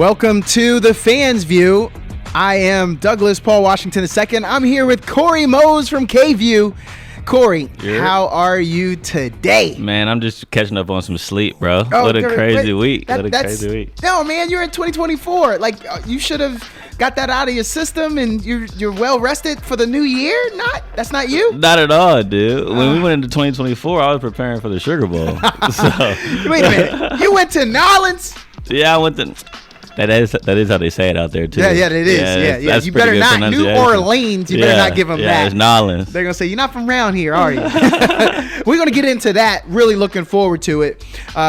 Welcome to the Fans View. I am Douglas Paul Washington II. I'm here with Corey Mose from K-View. Corey, how are you today? Man, I'm just catching up on some sleep, bro. What a crazy week. No, man, you're in 2024. Like, you should have got that out of your system and you're well rested for the new year? That's not you? Not at all, dude. When we went into 2024, I was preparing for the Sugar Bowl. Wait a minute. You went to New Orleans? Yeah, I went to... That is how they say it out there, too. Yeah, it is. Yeah. You better not. New Orleans, you better not give them that. Yeah, it's New Orleans. They're going to say, you're not from around here, are you? We're going to get into that. Really looking forward to it.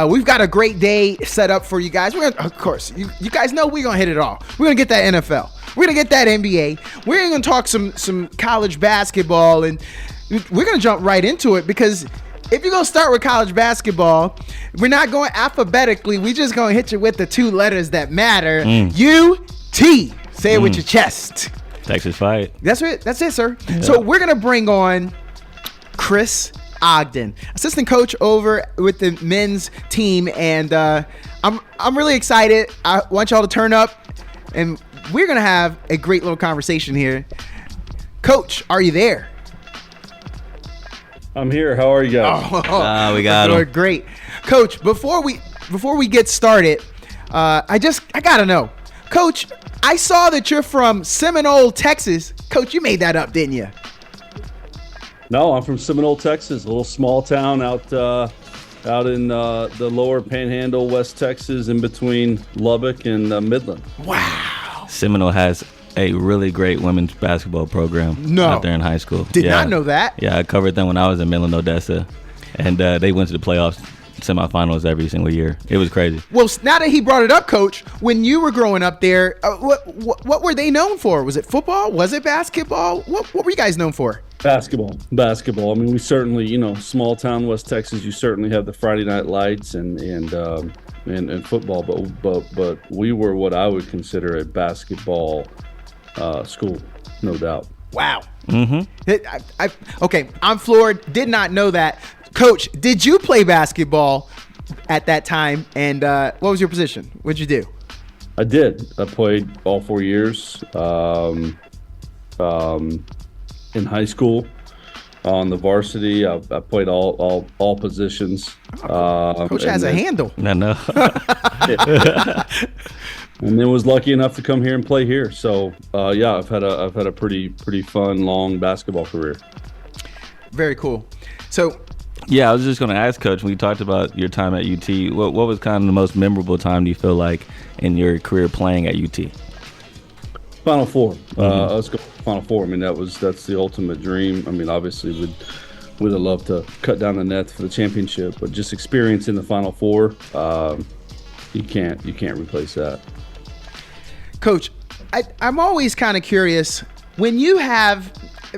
We've got a great day set up for you guys. Of course, you guys know we're going to hit it all. We're going to get that NFL. We're going to get that NBA. We're going to talk some college basketball, and we're going to jump right into it because if you're going to start with college basketball, we're not going alphabetically. We're just going to hit you with the two letters that matter. UT. Say it with your chest. Texas Fight. That's it, sir. Yeah. So we're going to bring on Chris Ogden, assistant coach over with the men's team. And I'm really excited. I want y'all to turn up, and we're going to have a great little conversation here. Coach, are you there? I'm here. How are you guys? We got him. Great. Coach, before we get started, I gotta know. Coach, I saw that you're from Seminole, Texas. Coach, you made that up, didn't you? No, I'm from Seminole, Texas, a little small town out in the lower Panhandle, West Texas, in between Lubbock and Midland. Wow. Seminole has a really great women's basketball program out there in high school. Did not know that. Yeah, I covered them when I was in Midland, Odessa, and they went to the playoffs, semifinals every single year. It was crazy. Well, now that he brought it up, Coach, when you were growing up there, what were they known for? Was it football? Was it basketball? What were you guys known for? Basketball. I mean, we certainly, small town West Texas, you certainly have the Friday night lights and football, but we were what I would consider a basketball school, no doubt. Wow. Okay, I'm floored. Did not know that. Coach, did you play basketball at that time? And what was your position? What'd you do? I did. I played all 4 years in high school. On the varsity, I played all positions. Coach has a handle. I know. And then was lucky enough to come here and play here. So I've had a pretty fun, long basketball career. Very cool. So yeah, I was just going to ask, Coach, when you talked about your time at UT, what was kind of the most memorable time do you feel like in your career playing at UT? Final Four. Let's go Final Four. I mean, that's the ultimate dream. I mean, obviously we'd have loved to cut down the nets for the championship, but just experiencing the Final Four, you can't replace that. Coach, I'm always kind of curious when you have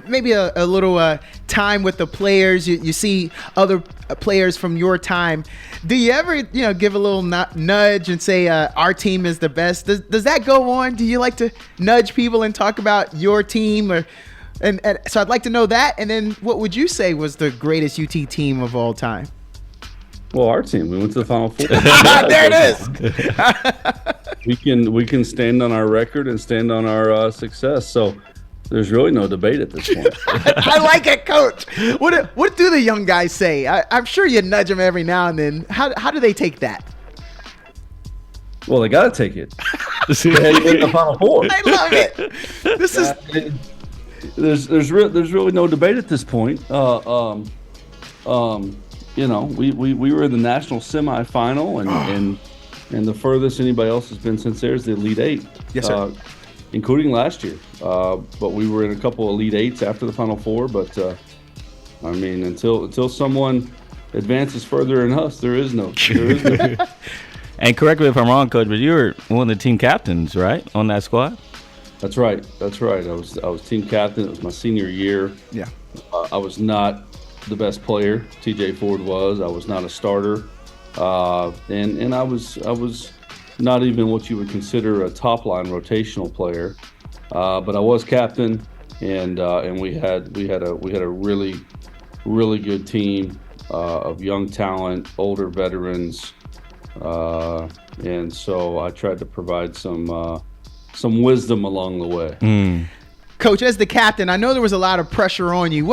maybe a little time with the players, you see other players from your time. Do you ever, give a little nudge and say our team is the best? Does that go on? Do you like to nudge people and talk about your team? And so I'd like to know that. And then what would you say was the greatest UT team of all time? Well, our team, we went to the Final Four. There it is. We can stand on our record and stand on our success. So there's really no debate at this point. I like it, Coach. What do the young guys say? I'm sure you nudge them every now and then. How do they take that? Well, they got to take it. They win the Final Four. I love it. This is. There's really no debate at this point. We were in the national semifinal, and the furthest anybody else has been since there is the Elite Eight. Yes, sir. Including last year. But we were in a couple of Elite Eights after the Final Four. But until someone advances further than us, there is no. And correct me if I'm wrong, Coach, but you were one of the team captains, right, on that squad? That's right. I was team captain. It was my senior year. Yeah. I was not the best player. TJ Ford was. I was not a starter. And I was not even what you would consider a top line rotational player. But I was captain, and we had a really good team of young talent, older veterans, and so I tried to provide some wisdom along the way. Coach, as the captain, I know there was a lot of pressure on you.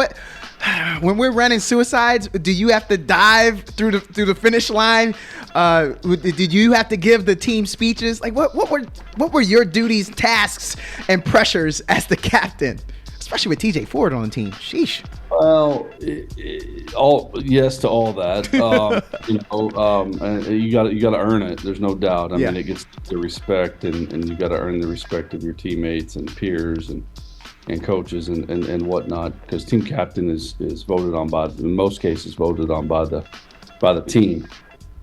When we're running suicides, do you have to dive through the finish line? Did you have to give the team speeches? Like what were your duties, tasks, and pressures as the captain, especially with TJ Ford on the team? Sheesh. Well, yes to all that. You got to earn it. There's no doubt. I mean, it gets the respect, and you got to earn the respect of your teammates and peers and coaches and whatnot, because team captain is voted on in most cases voted on by the team.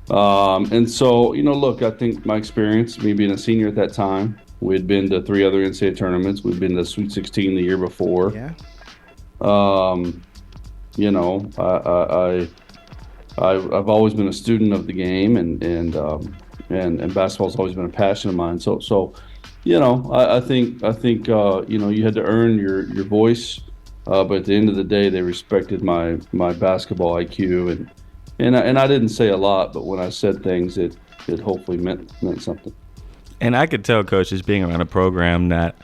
And so, look, I think my experience, me being a senior at that time, we had been to 3 other NCAA tournaments. We'd been to Sweet 16 the year before. Yeah. I've always been a student of the game, and basketball's always been a passion of mine. So I think you had to earn your voice, but at the end of the day, they respected my basketball IQ, and I didn't say a lot, but when I said things, it hopefully meant something. And I could tell, Coach, just being around a program, that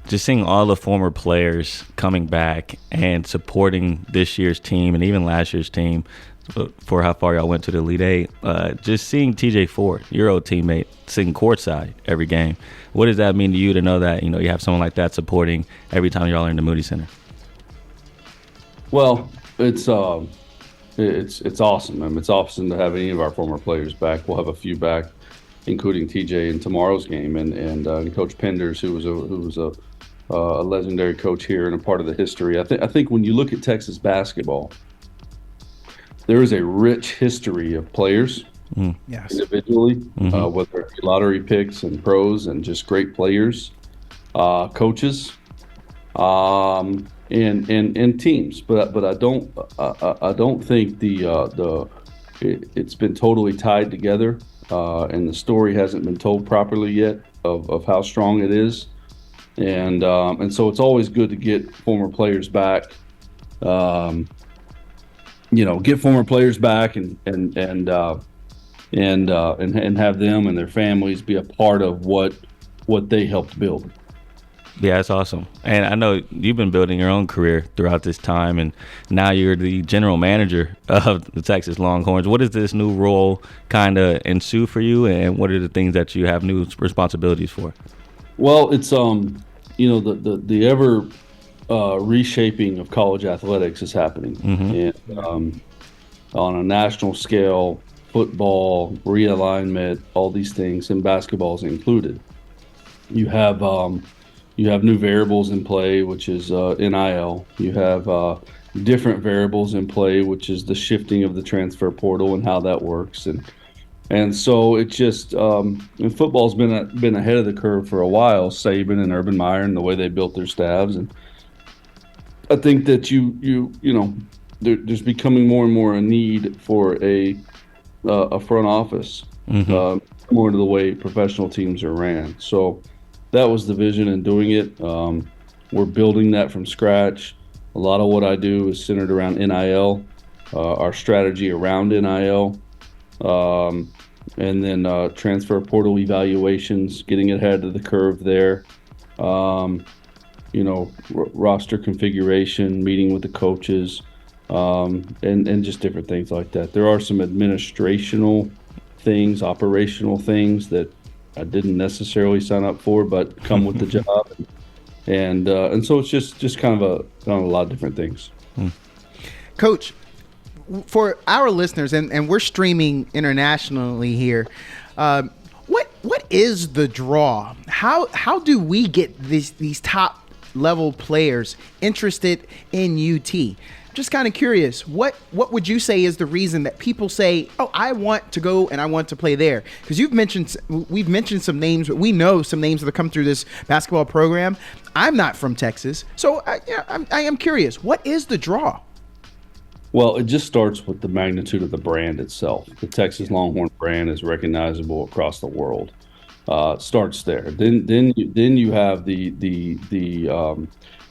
just seeing all the former players coming back and supporting this year's team and even last year's team for how far y'all went to the Elite Eight, just seeing TJ Ford, your old teammate, sitting courtside every game. What does that mean to you to know that, you have someone like that supporting every time y'all are in the Moody Center? Well, it's awesome. I mean, it's awesome to have any of our former players back. We'll have a few back, including TJ in tomorrow's game, and Coach Penders, who was a legendary coach here and a part of the history. I think when you look at Texas basketball, there is a rich history of players individually, whether it be lottery picks and pros and just great players, coaches, and teams. But I don't think it's been totally tied together, and the story hasn't been told properly yet of how strong it is. And so it's always good to get former players back. Get former players back and have them and their families be a part of what they helped build. Yeah, that's awesome. And I know you've been building your own career throughout this time, and now you're the general manager of the Texas Longhorns. What does this new role kind of ensue for you, and what are the things that you have new responsibilities for? Well, it's the ever reshaping of college athletics is happening, and on a national scale, football, realignment, all these things, and basketball is included. You have new variables in play, which is NIL. You have different variables in play, which is the shifting of the transfer portal and how that works, and so it just and football's been ahead of the curve for a while. Saban and Urban Meyer and the way they built their staffs, and I think that there's becoming more and more a need for a front office, more to the way professional teams are ran. So that was the vision in doing it. We're building that from scratch. A lot of what I do is centered around NIL, our strategy around NIL, and then transfer portal evaluations, getting ahead of the curve there. Roster configuration, meeting with the coaches, and just different things like that. There are some operational things that I didn't necessarily sign up for, but come with the job, and so it's just kind of a lot of different things. Coach, for our listeners, and we're streaming internationally here, what is the draw? How do we get these top level players interested in UT? Just kind of curious, what would you say is the reason that people say, oh, I want to go and I want to play there? Because we've mentioned some names, but we know some names that have come through this basketball program. I'm not from Texas, so I am curious, what is the draw? Well, it just starts with the magnitude of the brand itself. The Texas Longhorn brand is recognizable across the world. Starts there. Then you have the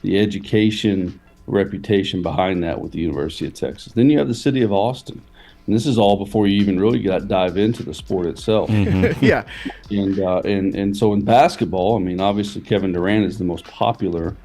education reputation behind that with the University of Texas. Then you have the city of Austin, And this is all before you even really dive into the sport itself. Mm-hmm. Yeah. And so in basketball, I mean, obviously Kevin Durant is the most popular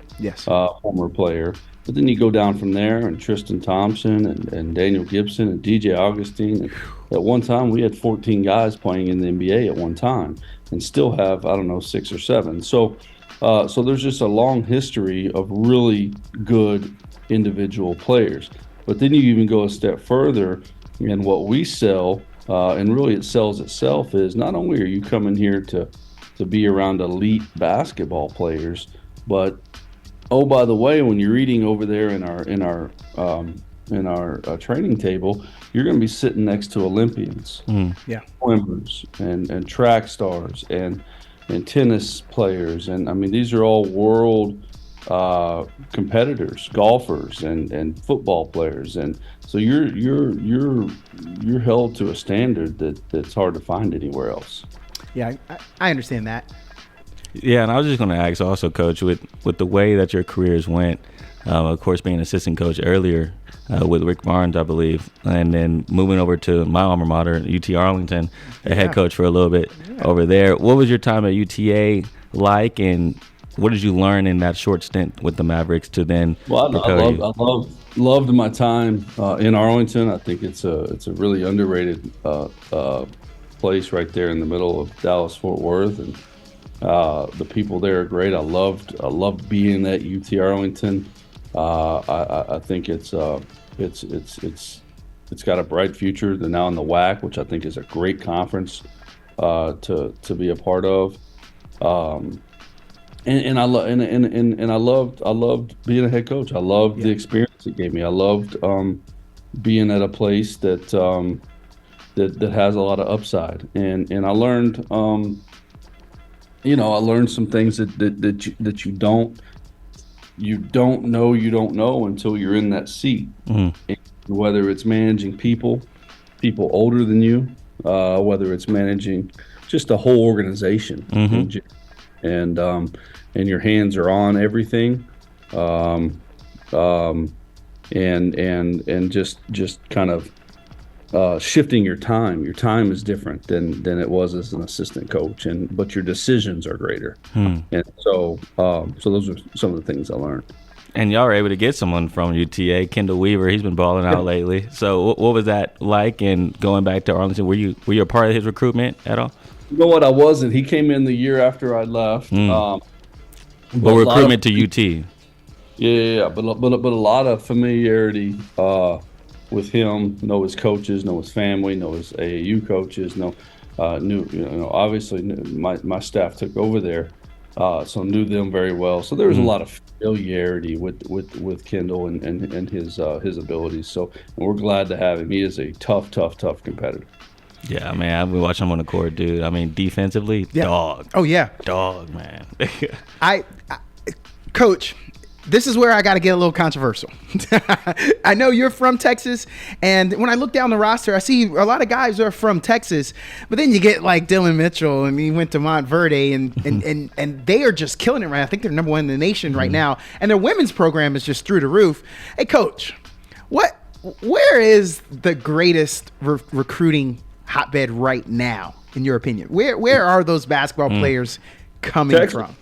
former player. But then you go down from there, and Tristan Thompson and Daniel Gibson and DJ Augustine. And at one time, we had 14 guys playing in the NBA at one time, and still have, I don't know, 6 or 7. So there's just a long history of really good individual players. But then you even go a step further, and what we sell, and really it sells itself, is not only are you coming here to be around elite basketball players, but oh, by the way, when you're eating over there in our training table, you're going to be sitting next to Olympians, swimmers, and track stars, and tennis players, and I mean these are all world competitors, golfers, and football players, and so you're held to a standard that's hard to find anywhere else. Yeah, I understand that. Yeah, and I was just going to ask also, Coach, with the way that your careers went, of course, being an assistant coach earlier with Rick Barnes, I believe, and then moving over to my alma mater, UT Arlington, a head coach for a little bit over there. What was your time at UTA like, and what did you learn in that short stint with the Mavericks to then I loved my time in Arlington. I think it's a really underrated place right there in the middle of Dallas-Fort Worth, and the people there are great. I loved being at UT Arlington. I think it's got a bright future. They're now in the WAC, which I think is a great conference to be a part of. And I loved being a head coach. I loved the experience it gave me. I loved being at a place that has a lot of upside. And I learned. I learned some things that you don't know until you're in that seat. Whether it's managing people older than you, whether it's managing just a whole organization, and your hands are on everything, and just kind of shifting your time. Your time is different than it was as an assistant coach, but your decisions are greater. And so those are some of the things I learned. And y'all were able to get someone from UTA, Kendall Weaver. He's been balling out lately. So what was that like? And going back to Arlington, were you a part of his recruitment at all? You know what? I wasn't. He came in the year after I left. But recruitment to UT. Yeah, but a lot of familiarity with him. Know his coaches, know his family, know his AAU coaches. Obviously my staff took over there, so knew them very well. So there was a lot of familiarity with Kendall and his abilities. So and we're glad to have him. He is a tough competitor. Yeah, man, I've been watching him on the court, dude. I mean, defensively, dog. Oh yeah, dog, man. I Coach, this is where I got to get a little controversial. I know you're from Texas, and when I look down the roster, I see a lot of guys are from Texas, but then you get like Dylan Mitchell, and he went to Montverde, and they are just killing it right now. I think they're number 1 in the nation right now, and their women's program is just through the roof. Hey, Coach, where is the greatest recruiting hotbed right now, in your opinion? Where are those basketball players coming Texas. from?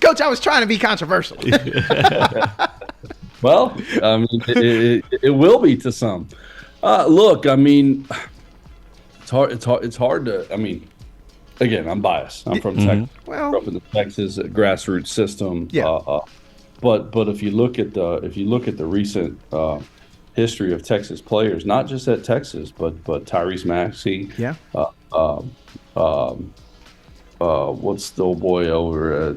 Coach, I was trying to be controversial. Well, I mean, it will be to some. Look, I mean, it's hard to. I mean, again, I'm biased. I'm from Texas. Well, grew up in the Texas grassroots system. Yeah. But if you look at the recent history of Texas players, not just at Texas, but Tyrese Maxey. Yeah. What's the old boy over at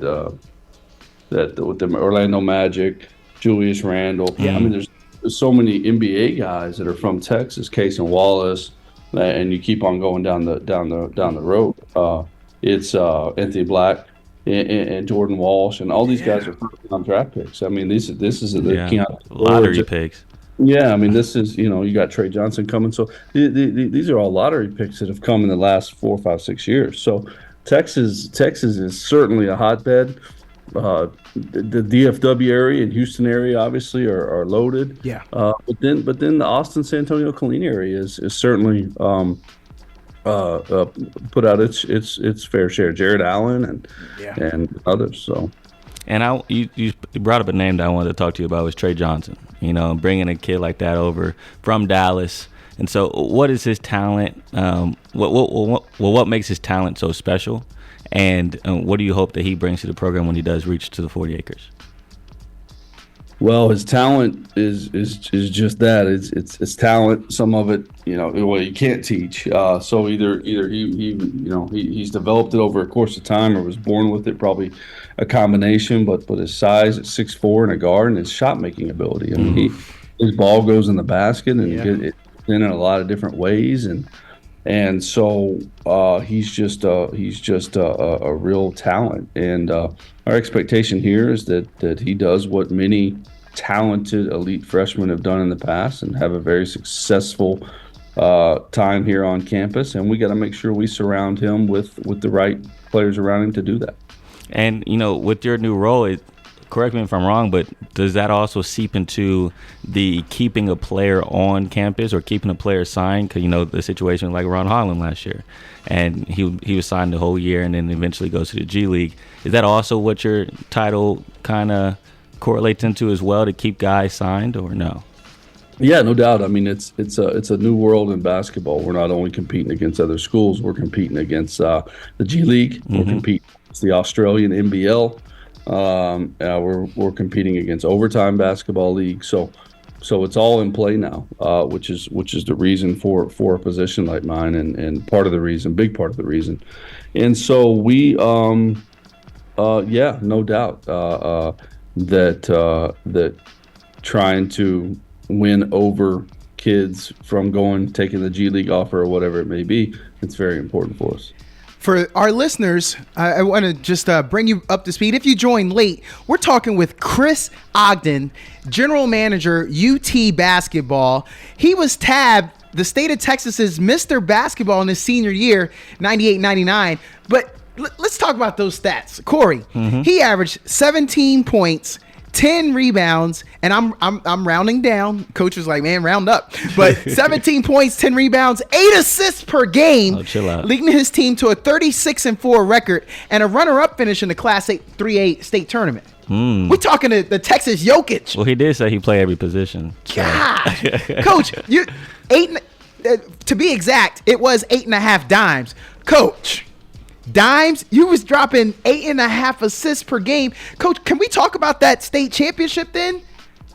with the Orlando Magic, Julius Randle. Yeah. I mean, there's so many NBA guys that are from Texas, Cason Wallace, and you keep on going down the road. It's Anthony Black and Jordan Walsh, and all these guys are first-round draft picks. I mean, this is lottery picks. Yeah, I mean, this is, you got Trey Johnson coming. So these are all lottery picks that have come in the last 4, 5, 6 years. So Texas is certainly a hotbed. the DFW area and Houston area obviously are loaded. Yeah. But then the Austin, San Antonio, Killeen area is certainly put out its fair share. Jared Allen and others. So. And you brought up a name that I wanted to talk to you about was Trey Johnson. Bringing a kid like that over from Dallas. And so, what is his talent? What makes his talent so special? And what do you hope that he brings to the program when he does reach to the 40 acres? Well, his talent is just that. It's talent. Some of it, you can't teach. So either he's developed it over a course of time, or was born with it. Probably a combination. But his size at 6'4" and a guard, and his shot making ability. I mean, his ball goes in the basket and it's in a lot of different ways, and so he's just a real talent. And our expectation here is that he does what many talented elite freshmen have done in the past and have a very successful time here on campus. And we got to make sure we surround him with the right players around him to do that. And with your new role, correct me if I'm wrong, but does that also seep into the keeping a player on campus or keeping a player signed? Because the situation like Ron Holland last year, and he was signed the whole year and then eventually goes to the G League. Is that also what your title kind of correlates into as well, to keep guys signed, or no? Yeah, no doubt. I mean, it's a new world in basketball. We're not only competing against other schools, we're competing against the G League. We're competing against the Australian NBL. We're competing against Overtime Basketball League, so it's all in play now, which is the reason for a position like mine, and big part of the reason. And so we, no doubt that trying to win over kids from taking the G League offer or whatever it may be, it's very important for us. For our listeners, I want to just bring you up to speed. If you joined late, we're talking with Chris Ogden, General Manager, UT Basketball. He was tabbed the state of Texas's Mr. Basketball in his senior year, 98-99. But let's talk about those stats. Corey, he averaged 17 points, 10 rebounds, and I'm rounding down. Coach was like, man, round up. But 17 points, 10 rebounds, 8 assists per game, leading his team to a 36-4 record and a runner-up finish in the Class 3A state tournament. We're talking to the Texas Jokic. Well, he did say he played every position. So. Gosh. Coach, to be exact, it was 8.5 dimes. Coach, dimes, you was dropping 8.5 assists per game. Coach, can we talk about that state championship then?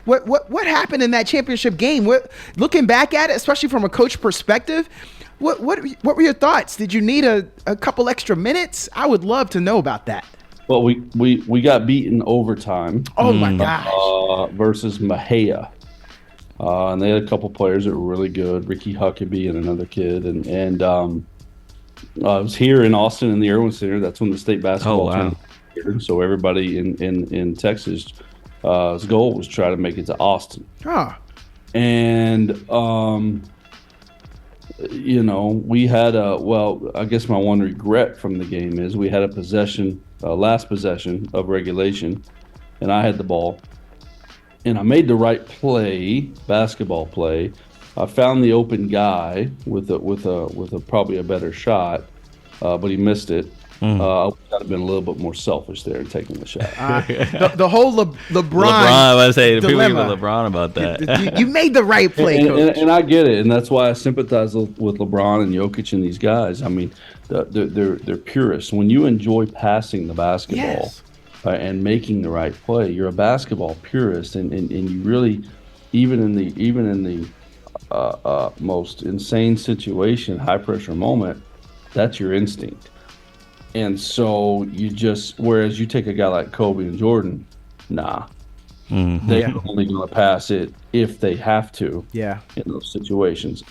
What happened in that championship game? Looking back at it, especially from a coach perspective, what were your thoughts? Did you need a couple extra minutes? I would love to know about that. Well, we got beaten overtime. Oh my gosh! Versus Mahia, and they had a couple players that were really good. Ricky Huckabee and another kid, and I was here in Austin in the Irwin Center. That's when the state basketball tournament was here. So everybody in Texas, his goal was to try to make it to Austin. And we had I guess my one regret from the game is we had a possession, last possession of regulation, and I had the ball, and I made the right basketball play. I found the open guy with a probably a better shot, but he missed it. I would have been a little bit more selfish there in taking the shot. The whole LeBron. I was say people dilemma. give LeBron about that. You made the right play, Coach. And I get it, and that's why I sympathize with LeBron and Jokic and these guys. I mean, they're purists. When you enjoy passing the basketball and making the right play, you're a basketball purist, and you really, even in the most insane situation, high pressure moment, that's your instinct. And so whereas you take a guy like Kobe and Jordan, they're only going to pass it if they have to. Yeah. In those situations,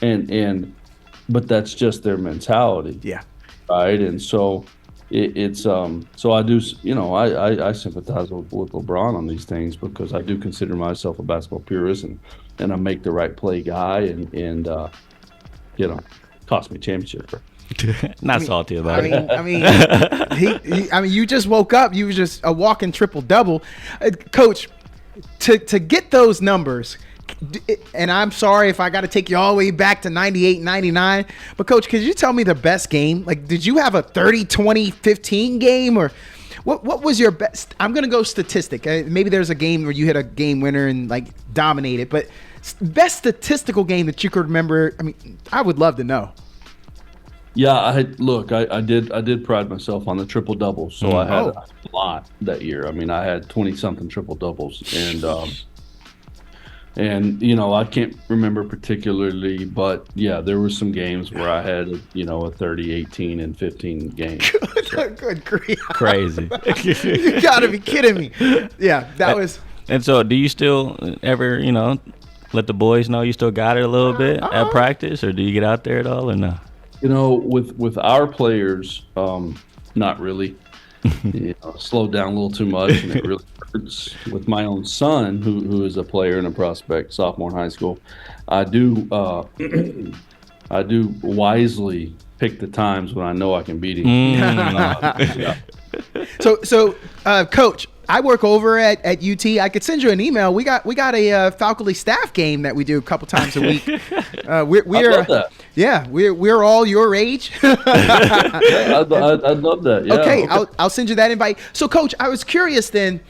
but that's just their mentality. Yeah. Right. And so so I do. I sympathize with LeBron on these things because I do consider myself a basketball purist and I make the right play guy and cost me a championship. Not salty about it. I mean, you just woke up. You were just a walking triple double, Coach. To get those numbers, and I'm sorry if I got to take you all the way back to 98, 99, but Coach, could you tell me the best game? Like, did you have a 30, 20, 15 game, or what was your best? I'm gonna go statistic. Maybe there's a game where you hit a game winner and like dominated, but best statistical game that you could remember. I mean, I would love to know. Yeah, I did pride myself on the triple doubles, so I had a lot that year. I mean, I had 20-something triple doubles, and you know, I can't remember particularly, but yeah, there were some games where I had a 30, 18, and 15 game. Good grief! Crazy! You gotta be kidding me! Yeah, that was. And so, do you still ever let the boys know you still got it a little bit at practice, or do you get out there at all, or no? With our players, not really. Slowed down a little too much, and it really hurts. With my own son, who is a player and a prospect, sophomore in high school, I do wisely pick the times when I know I can beat him. Yeah. So, Coach, I work over at UT. I could send you an email. We got a faculty staff game that we do a couple times a week. I love that. Yeah, we're all your age. I'd love that. Yeah. Okay, I'll send you that invite. So, Coach, I was curious then.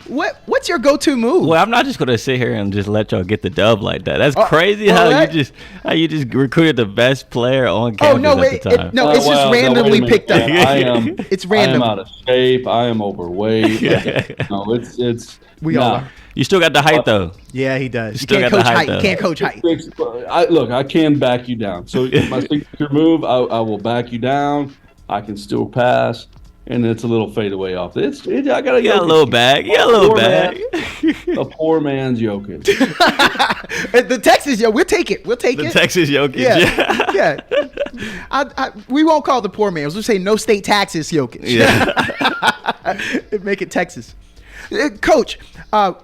What's your go-to move? Well, I'm not just gonna sit here and just let y'all get the dub like that. That's crazy how you just recruited the best player on campus at the time. It's just randomly picked up. It's random. I am out of shape. I am overweight. It's we all are. You still got the height though. Yeah, he does. You can't coach height. You can't coach height. I can back you down. So my signature move, I will back you down. I can still pass. And it's a little fadeaway off. I gotta get a little bag. Yeah, a little bag. A poor man's Jokic. The Texas, we'll take it. The Texas Jokic. Yeah. We won't call it the poor man's. We'll say no state taxes Jokic. Yeah. Make it Texas. Coach, I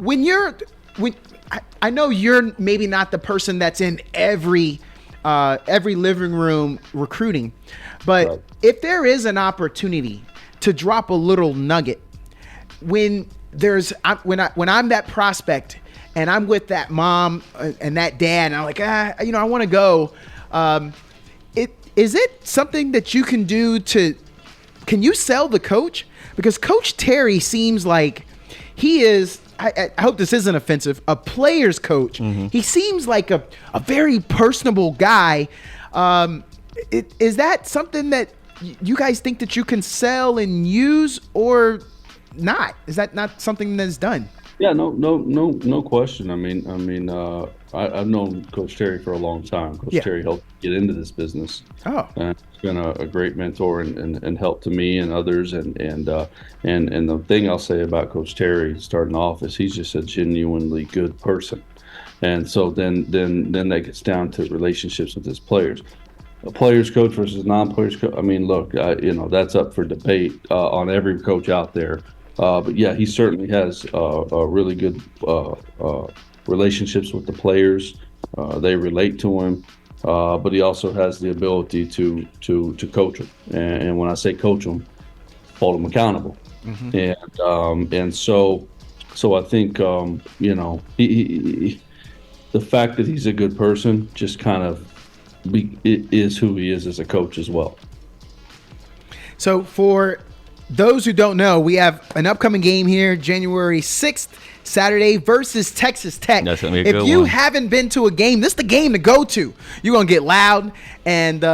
know you're maybe not the person that's in every living room recruiting, but if there is an opportunity to drop a little nugget when I'm that prospect and I'm with that mom and that dad and I'm like, I want to go. Is it something that you can do can you sell the coach? Because Coach Terry seems like he is, I hope this isn't offensive, a player's coach. Mm-hmm. He seems like a very personable guy. Is that something that you guys think that you can sell and use or not? Is that not something that's done? Yeah, no question. I mean, I've known Coach Terry for a long time. Coach Terry helped get into this business. Oh, and he's been a great mentor and help to me and others. And the thing I'll say about Coach Terry starting off is he's just a genuinely good person. And so then that gets down to relationships with his players. A player's coach versus non-player's coach. I mean, look, that's up for debate on every coach out there. But yeah, he certainly has a really good relationships with the players. They relate to him, but he also has the ability to coach them. And when I say coach them, hold them accountable. Mm-hmm. And so I think he the fact that he's a good person just kind of is who he is as a coach as well. So for those who don't know, we have an upcoming game here, January 6th, Saturday versus Texas Tech. That's gonna be a good one. If you haven't been to a game, this is the game to go to. You're going to get loud, and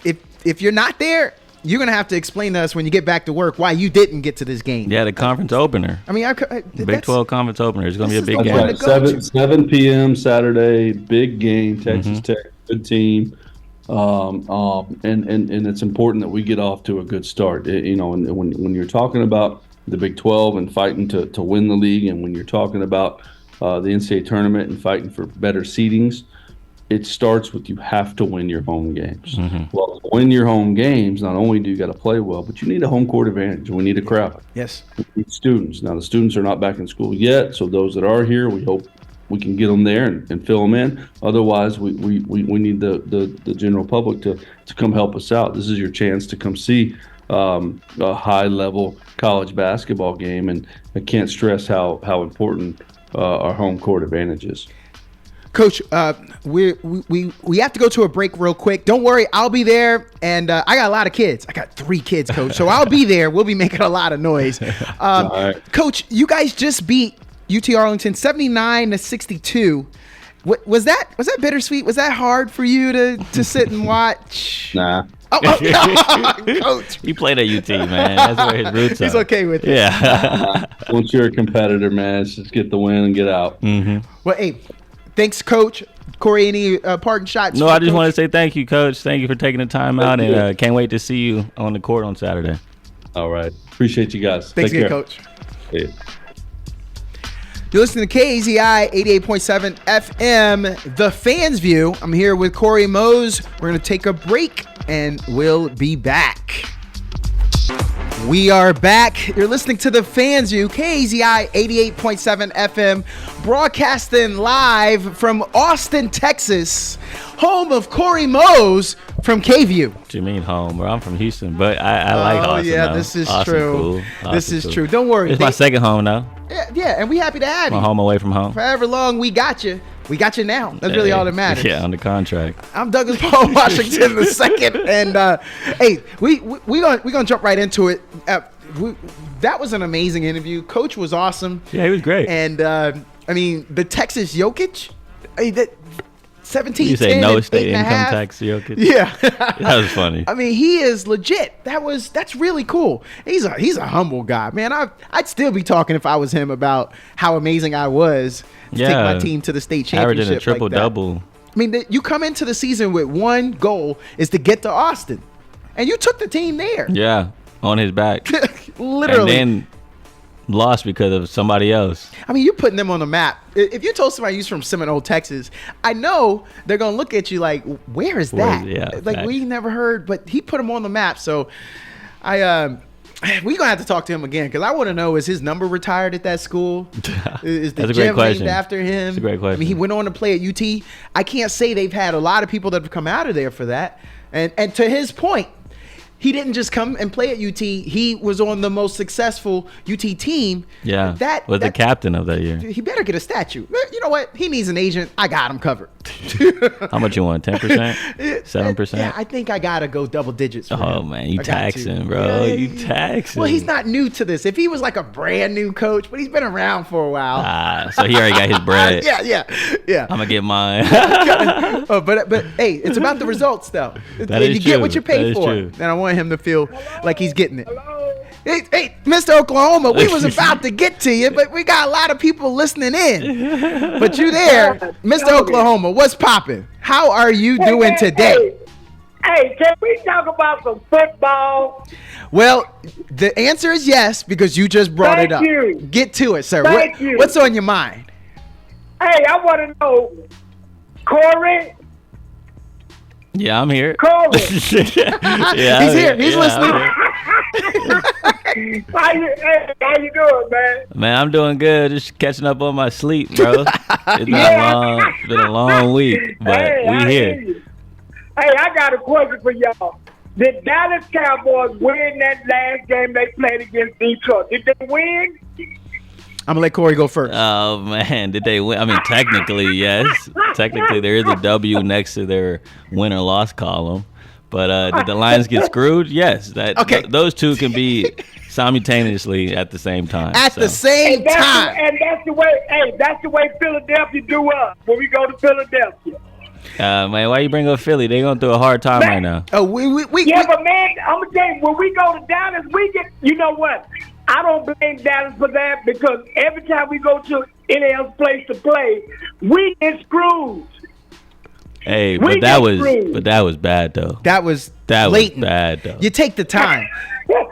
if you're not there, you're going to have to explain to us when you get back to work why you didn't get to this game. Yeah, the conference opener. I mean, Big 12 conference opener. It's going to be a big game. Right. 7 p.m. Saturday, big game, Texas Tech, good team. And it's important that we get off to a good start. And when you're talking about the Big 12 and fighting to win the league, and when you're talking about the NCAA tournament and fighting for better seedings, it starts with you have to win your home games. Mm-hmm. Well, to win your home games, not only do you got to play well, but you need a home court advantage. We need a crowd. Yes. We need students. Now, the students are not back in school yet, so those that are here, we hope we can get them there and fill them in. Otherwise, we need the general public to come help us out. This is your chance to come see a high-level college basketball game, and I can't stress how important our home court advantage is. Coach, we have to go to a break real quick. Don't worry, I'll be there, and I got a lot of kids. I got 3 kids, Coach, so I'll be there. We'll be making a lot of noise. Right. Coach, you guys just beat UT Arlington 79-62. Was that bittersweet? Was that hard for you to sit and watch? Nah. Coach. He played at UT, man. That's where his roots are. He's okay with it. Yeah. Once you're a competitor, man, just get the win and get out. Mm-hmm. Well, hey, thanks, Coach. Corey, any parting shots? No, I just want to say thank you, Coach. Thank you for taking the time out, and can't wait to see you on the court on Saturday. All right. Appreciate you guys. Thanks again, Coach. Yeah. You're listening to KAZI 88.7 FM, The Fans View. I'm here with Corey Mose. We're going to take a break, and we'll be back. We are back. You're listening to The Fans View, KAZI 88.7 FM, broadcasting live from Austin, Texas, home of Corey Mose from KView. What do you mean home? Bro, I'm from Houston, but I like Austin. Oh, yeah, though. this is Austin, true. Cool. This Austin, is cool. true. Don't worry. It's my second home, though. Yeah, and we happy to have My you. home away from home. Forever long, we got you. We got you now. That's really all that matters. Yeah, under contract. I'm Douglas Paul Washington II, and hey, we gonna jump right into it. That was an amazing interview. Coach was awesome. Yeah, he was great. And I mean, the Texas Jokic, that 17, You say 10, no and state 8.5. income tax, Jokic? Yeah, That was funny. I mean, he is legit. That's really cool. He's a humble guy, man. I'd still be talking if I was him about how amazing I was to take my team to the state championship. Averaging a triple-double. I mean, you come into the season with one goal is to get to Austin, and you took the team there. Yeah, on his back. Literally. And then lost because of somebody else. I mean, you're putting them on the map. If you told somebody you're from Seminole, Texas, I know they're going to look at you like, where is that? Like, we never heard, but he put them on the map. So we going to have to talk to him again, because I want to know, is his number retired at that school? Is the That's a gym great question. named after him? That's a great question. I mean, he went on to play at UT. I can't say they've had a lot of people that have come out of there for that. And to his point, he didn't just come and play at UT. He was on the most successful UT team. Yeah, was the captain of that year. He better get a statue. You know what? He needs an agent. I got him covered. How much you want? 10%? 7%? Yeah, I think I got to go double digits for Oh, him. man, you I got taxing, to. bro. Yeah, You taxing. Well, he's not new to this. If he was like a brand new coach, but he's been around for a while. So he already got his bread. Yeah. I'm going to get mine. But hey, it's about the results, though. That you is get true. what you pay That is for. true. And I want him to feel like he's getting it. Hey, Mr. Oklahoma, we was about to get to you, but we got a lot of people listening in. But you there, Mr. Oklahoma, what's popping? How are you doing today? Hey, can we talk about some football? Well, the answer is yes, because you just brought it up. Thank you. Get to it, sir. Thank you. What's on your mind? Hey, I want to know, Corey. Yeah, I'm here. Corey. Yeah, He's here. He's listening. How you doing, man? Man, I'm doing good. Just catching up on my sleep, bro. It's been a long week, but we here. Hey, I got a question for y'all. Did Dallas Cowboys win that last game they played against Detroit? Did they win? I'm going to let Corey go first. Oh, man. Did they win? I mean, technically, yes. Technically, there is a W next to their win or loss column. But did the Lions get screwed? Yes. Those two can be simultaneously at the same time. At the same time. And that's the way Philadelphia do us when we go to Philadelphia. Man, why you bring up Philly? They going through a hard time right now. Oh, but man, I'm gonna tell you, when we go to Dallas, we get. You know what? I don't blame Dallas for that, because every time we go to any else place to play, we get screwed. Hey, but that was bad though. That was blatant. Bad though. You take the time.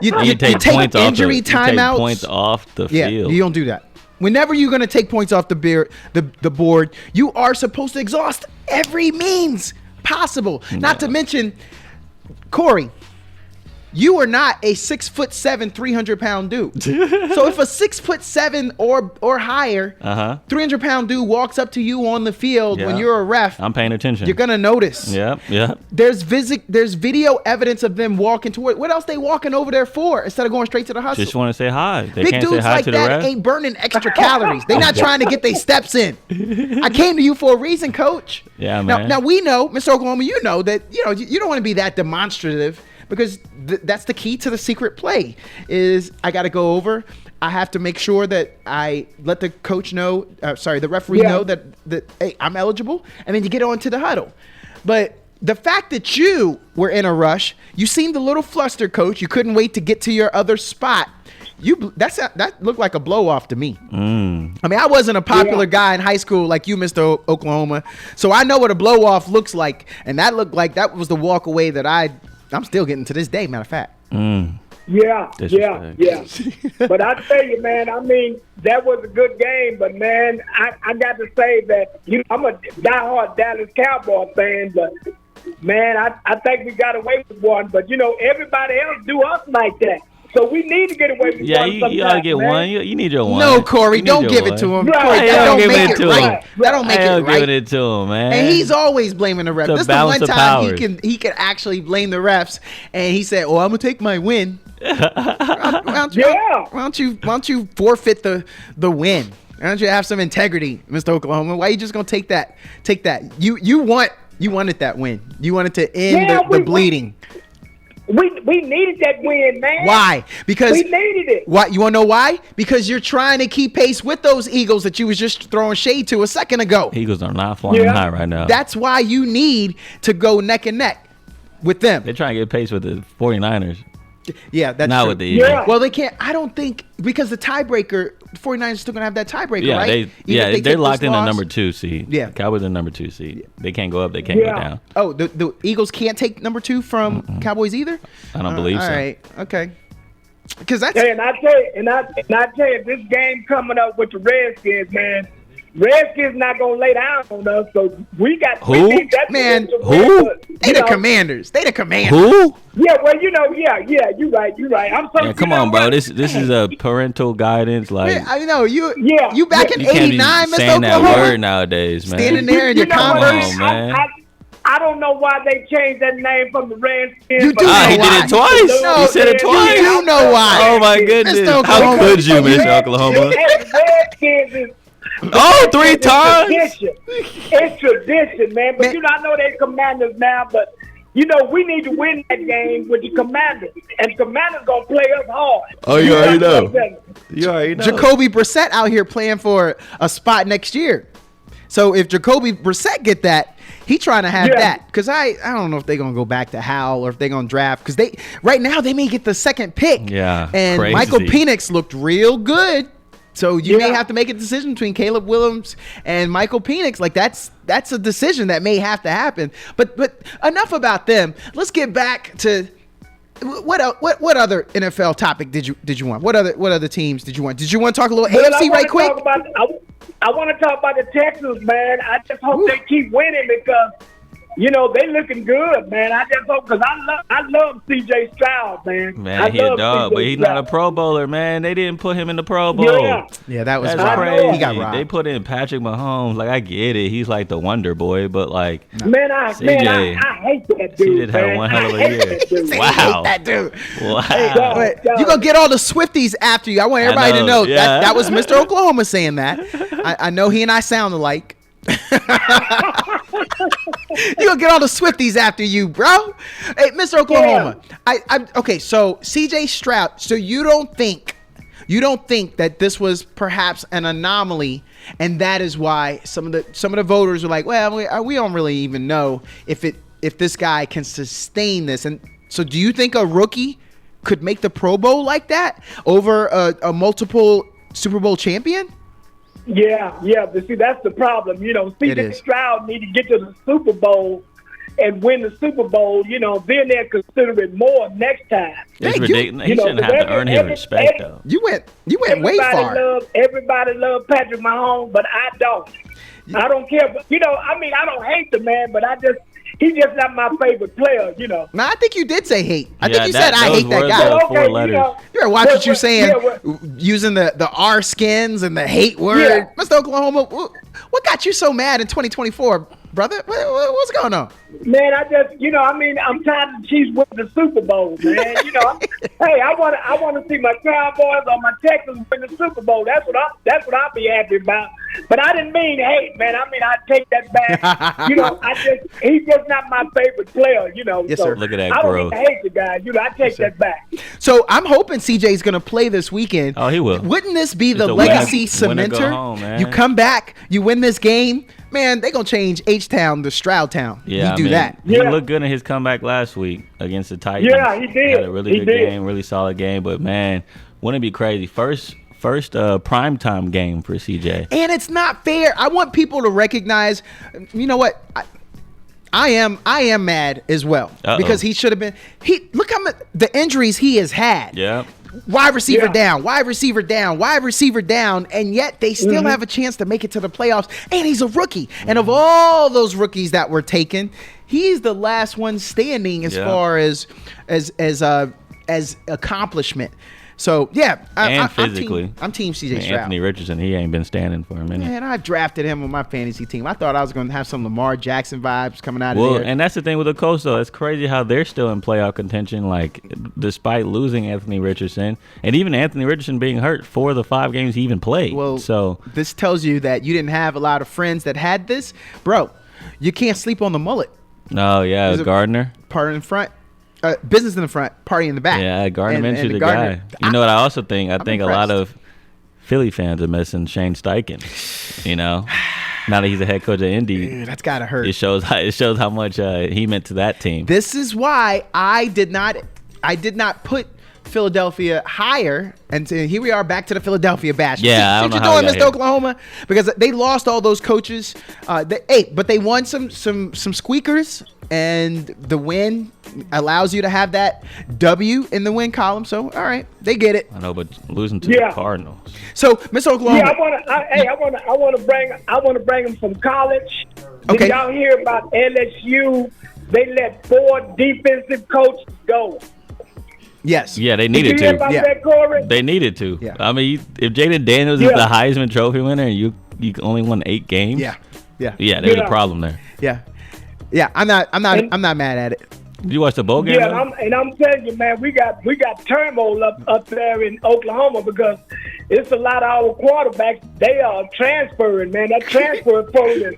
You take points injury timeouts. Points off the field. You don't do that. Whenever you're going to take points off the board, you are supposed to exhaust every means possible. Yeah. Not to mention, Corey, You are not a 6'7", 300-pound dude. So if a 6'7" or higher, 300-pound dude walks up to you on the field when you're a ref, I'm paying attention. You're gonna notice. Yeah. There's video evidence of them walking toward. What else they walking over there for instead of going straight to the hustle? Just want to say hi. They Big can't dudes say hi like to the that ref. ain't burning extra calories. They not trying to get their steps in. I came to you for a reason, Coach. Yeah, man. Now we know, Mr. Oklahoma, you know that you don't want to be that demonstrative. Because that's the key to the secret play is I got to go over. I have to make sure that I let the coach know, the referee know that, hey, I'm eligible. And then you get on to the huddle. But the fact that you were in a rush, you seemed a little flustered, Coach. You couldn't wait to get to your other spot. That looked like a blow off to me. I mean, I wasn't a popular guy in high school like you, Mr. Oklahoma. So I know what a blow off looks like. And that looked like that was the walk away that I'm still getting to this day, matter of fact. Yeah. But I tell you, man, I mean, that was a good game. But, man, I got to say that I'm a diehard Dallas Cowboy fan. But, man, I think we got away with one. But, everybody else do us like that. So we need to get away with one. Yeah, you ought to get one. You need your one. No, Corey, don't give it to him. Right. Corey, that don't make it right. That don't make it right. Giving it to him, man. And he's always blaming the refs. This is the one time he can actually blame the refs. And he said, "Oh, I'm gonna take my win." Why don't you forfeit the win? Why don't you have some integrity, Mr. Oklahoma? Why are you just gonna take that? You wanted that win. You wanted to end the bleeding. We needed that win, man. Why? Because we needed it. Why? You want to know why? Because you're trying to keep pace with those Eagles that you was just throwing shade to a second ago. Eagles are not flying high right now. That's why you need to go neck and neck with them. They're trying to get pace with the 49ers. Yeah, that's not true. with the Eagles. Yeah. Well, they can't. I don't think because the tiebreaker, the 49ers are still gonna have that tiebreaker, right? They're locked in the number 2 seed. Yeah, Cowboys are number 2 seed. They can't go up. They can't go down. Oh, the Eagles can't take number 2 from Cowboys either. I don't believe so. All right, okay. Because that's. Hey, and I tell you, this game coming up with the Redskins, man. Redskins not gonna lay down on us, so we got who? They the Commanders. They the Commanders. Who? Yeah, well, you're right. I'm sorry. Yeah, come on, bro. This is a parental guidance. Like, I know you back in '89, Mr. Oklahoma. That word nowadays, man. Standing there in your Converse. I don't know why they changed that name from the Redskins. You do know why. He did it twice. No, he said it twice. You do know why. Oh my goodness! How could you, Mr. Oklahoma? Redskins is. 3 times. It's tradition, man. But I know they're Commanders now. But we need to win that game with the Commanders, and Commanders gonna play us hard. Oh, you already know. You already know. Jacoby Brissett out here playing for a spot next year. So if Jacoby Brissett get that, he trying to have that. Because I don't know if they're going to go back to Howell or if they're going to draft. Because right now they may get the second pick. Yeah, and crazy. Michael Penix looked real good. So you may have to make a decision between Caleb Williams and Michael Penix. Like that's a decision that may have to happen. But enough about them. Let's get back to what other NFL topic did you want? What other teams did you want? Did you want to talk a little AFC right quick? I want to talk about the Texans, man. I just hope they keep winning because they looking good, man. I just hope because I love C.J. Stroud, man. Man, he a dog, but he's not a Pro Bowler, man. They didn't put him in the Pro Bowl. Yeah, that was crazy. He got robbed. They put in Patrick Mahomes. Like, I get it. He's like the wonder boy, but like, man, I hate that dude. He did have one hell of a year. Wow, that dude. Wow. Hey, you gonna get all the Swifties after you. I want everybody to know that was Mr. Oklahoma saying that. I know he and I sound alike. You gonna get all the Swifties after you, bro. Hey, Mr. Oklahoma. Okay, so CJ Stroud. So you don't think that this was perhaps an anomaly, and that is why some of the voters are like, well, we don't really even know if this guy can sustain this. And so, do you think a rookie could make the Pro Bowl like that over a multiple Super Bowl champion? Yeah, but see, that's the problem. C.J. Stroud need to get to the Super Bowl and win the Super Bowl, then they'll consider it more next time. It's ridiculous. He shouldn't have to earn his respect, though. You went way far. Everybody love Patrick Mahomes, but I don't. I don't care. I don't hate the man, but he's just not my favorite player, you know. No, I think you did say hate. I think you said I hate that guy. Well, okay, 4 letters. You better watch what you're saying, using the R skins and the hate word. Yeah. Mr. Oklahoma, what got you so mad in 2024, brother? What's going on? Man, I just, you know, I mean, I'm tired of the Chiefs winning the Super Bowl, man. You know, hey, I want to see my Cowboys or my Texans win the Super Bowl. That's what I'll be happy about. But I didn't mean hate, man. I mean, I take that back. You know, he's just not my favorite player, you know. Yes, so sir. Look at that I don't growth. even hate the guy. You know, I take that back. So I'm hoping CJ's going to play this weekend. Oh, he will. Wouldn't this be It's the a legacy winner go cementer? home, man. You come back, you win this game, man, they're going to change H-Town to Stroudtown. Yeah, you do that. He Yeah. looked good in his comeback last week against the Titans. Yeah, he did. Had a really He good did. game, really solid game. But, man, wouldn't it be crazy? First primetime game for CJ. And it's not fair. I want people to recognize, you know what? I am mad as well. Because he should have been. Look how much the injuries he has had. Yeah. Wide receiver Yeah. down, wide receiver down, wide receiver down, and yet they still have a chance to make it to the playoffs. And he's a rookie. And of all those rookies that were taken, he's the last one standing as far as accomplishment. So yeah, physically, I'm team CJ Stroud. Anthony Richardson, he ain't been standing for a minute. Man, I drafted him on my fantasy team. I thought I was going to have some Lamar Jackson vibes coming out of there. And that's the thing with the Colts, though. It's crazy how they're still in playoff contention, like, despite losing Anthony Richardson. And even Anthony Richardson being hurt for the 5 games he even played. Well, so this tells you that you didn't have a lot of friends that had this. Bro, you can't sleep on the mullet. No, yeah, Gardner. Part in front. Business in the front, party in the back. Yeah, Gardner mentioned the Gardner, guy. You know what I also think? I think impressed. a lot of Philly fans are missing Shane Steichen. You know, now that he's a head coach at Indy, Dude, that's gotta hurt. it shows how much he meant to that team. This is why I did not put Philadelphia higher, and here we are back to the Philadelphia bash. Yeah, I don't See know what how you're we doing, got Mr. Oklahoma, because they lost all those coaches. But they won some squeakers, and the win allows you to have that W in the win column. So all right, they get it. I know, but losing to the Cardinals. So, Mr. Oklahoma, Yeah, I want to bring him from college. Okay. Did y'all hear about LSU? They let 4 defensive coaches go. yes, Yeah, they Did you needed hear to. about Yeah. that, Corey? They needed to. Yeah. I mean, if Jaden Daniels is Yeah. the Heisman Trophy winner and you only won 8 games, yeah, yeah, there's Yeah. a problem there. yeah. I'm not mad at it. Did you watch the bowl game? Yeah, though? I'm telling you, man, we got turmoil up there in Oklahoma because it's a lot of our quarterbacks. They are transferring, man. That transfer program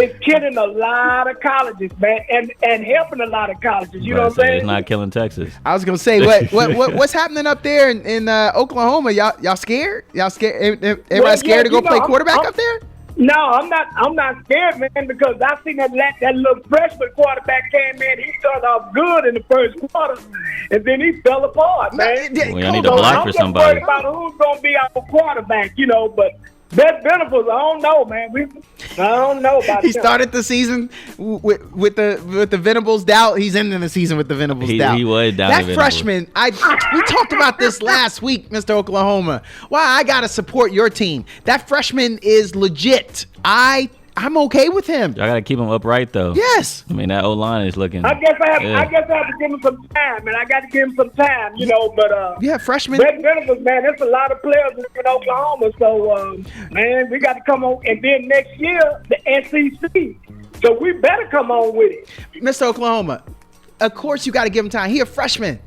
is killing a lot of colleges, man, and helping a lot of colleges. You know what I'm saying? It's not killing Texas. I was gonna say what's happening up there in Oklahoma? Y'all scared? Y'all scared? Everybody scared to go play quarterback up there? No, I'm not scared, man, because I seen that little freshman quarterback came in. He started off good in the first quarter, and then he fell apart, man. Well, I need to block for somebody. I'm just worried about who's gonna be our quarterback, you know, but. That Venables, I don't know, man. I don't know about He him. started the season with the Venables doubt. He's ending the season with the Venables doubt. He was down that to Venables. freshman. We talked about this last week, Mr. Oklahoma. Why I gotta support your team. That freshman is legit. I'm okay with him. Y'all gotta keep him upright though. Yes. I mean that O-line is looking. I guess I have to give him some time, and I got to give him some time, you know. But Yeah, freshman. That Venables, man, there's a lot of players in Oklahoma. So, man, we got to come on, and then next year the SEC. So we better come on with it. Mr. Oklahoma, of course you got to give him time. He a freshman,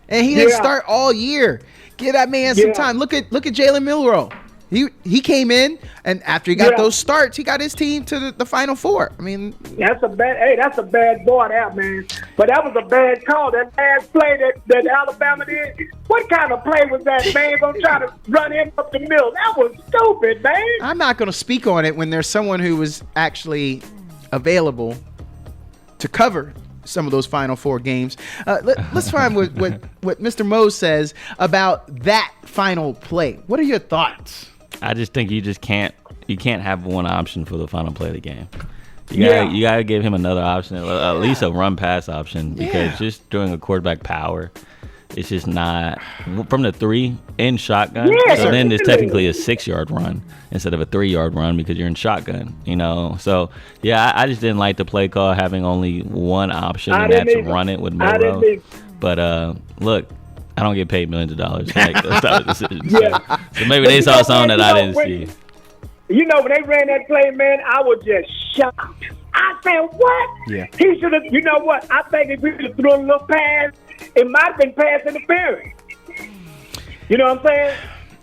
and he didn't start all year. Give that man some time. Look at Jalen Milroe. He came in, and after he got those starts, he got his team to the Final Four. I mean, that's a bad boy there, man. But that was a bad call. That last play that Alabama did. What kind of play was that, man? Gonna try to run him up the middle. That was stupid, man. I'm not going to speak on it when there's someone who was actually available to cover some of those Final Four games. Let's find what Mr. Mose says about that final play. What are your thoughts? I just think you can't have one option for the final play of the game. You gotta give him another option, at least a run pass option, because just doing a quarterback power, it's just not from the 3 in shotgun. Yeah, so then it's technically a 6-yard run instead of a 3-yard run because you're in shotgun, So yeah, I just didn't like the play call having only one option, and that's to run it with Monroe. But look, I don't get paid millions of dollars to make those type of decisions. Yeah. So maybe they saw something that I didn't see. When they ran that play, man, I was just shocked. I said, what? Yeah. He should have, you know what? I think if we could have thrown a little pass, it might have been pass interference. You know what I'm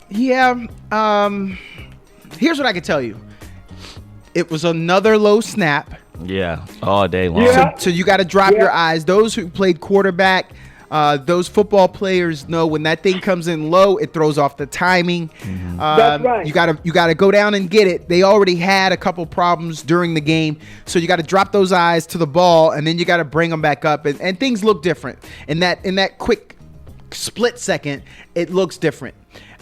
saying? Yeah. Here's what I can tell you. It was another low snap. Yeah, all day long. Yeah. So you got to drop your eyes. Those who played quarterback, those football players know when that thing comes in low, it throws off the timing. That's right. You gotta go down and get it. They already had a couple problems during the game, so you got to drop those eyes to the ball, and then you got to bring them back up, and things look different. In that quick split second, it looks different.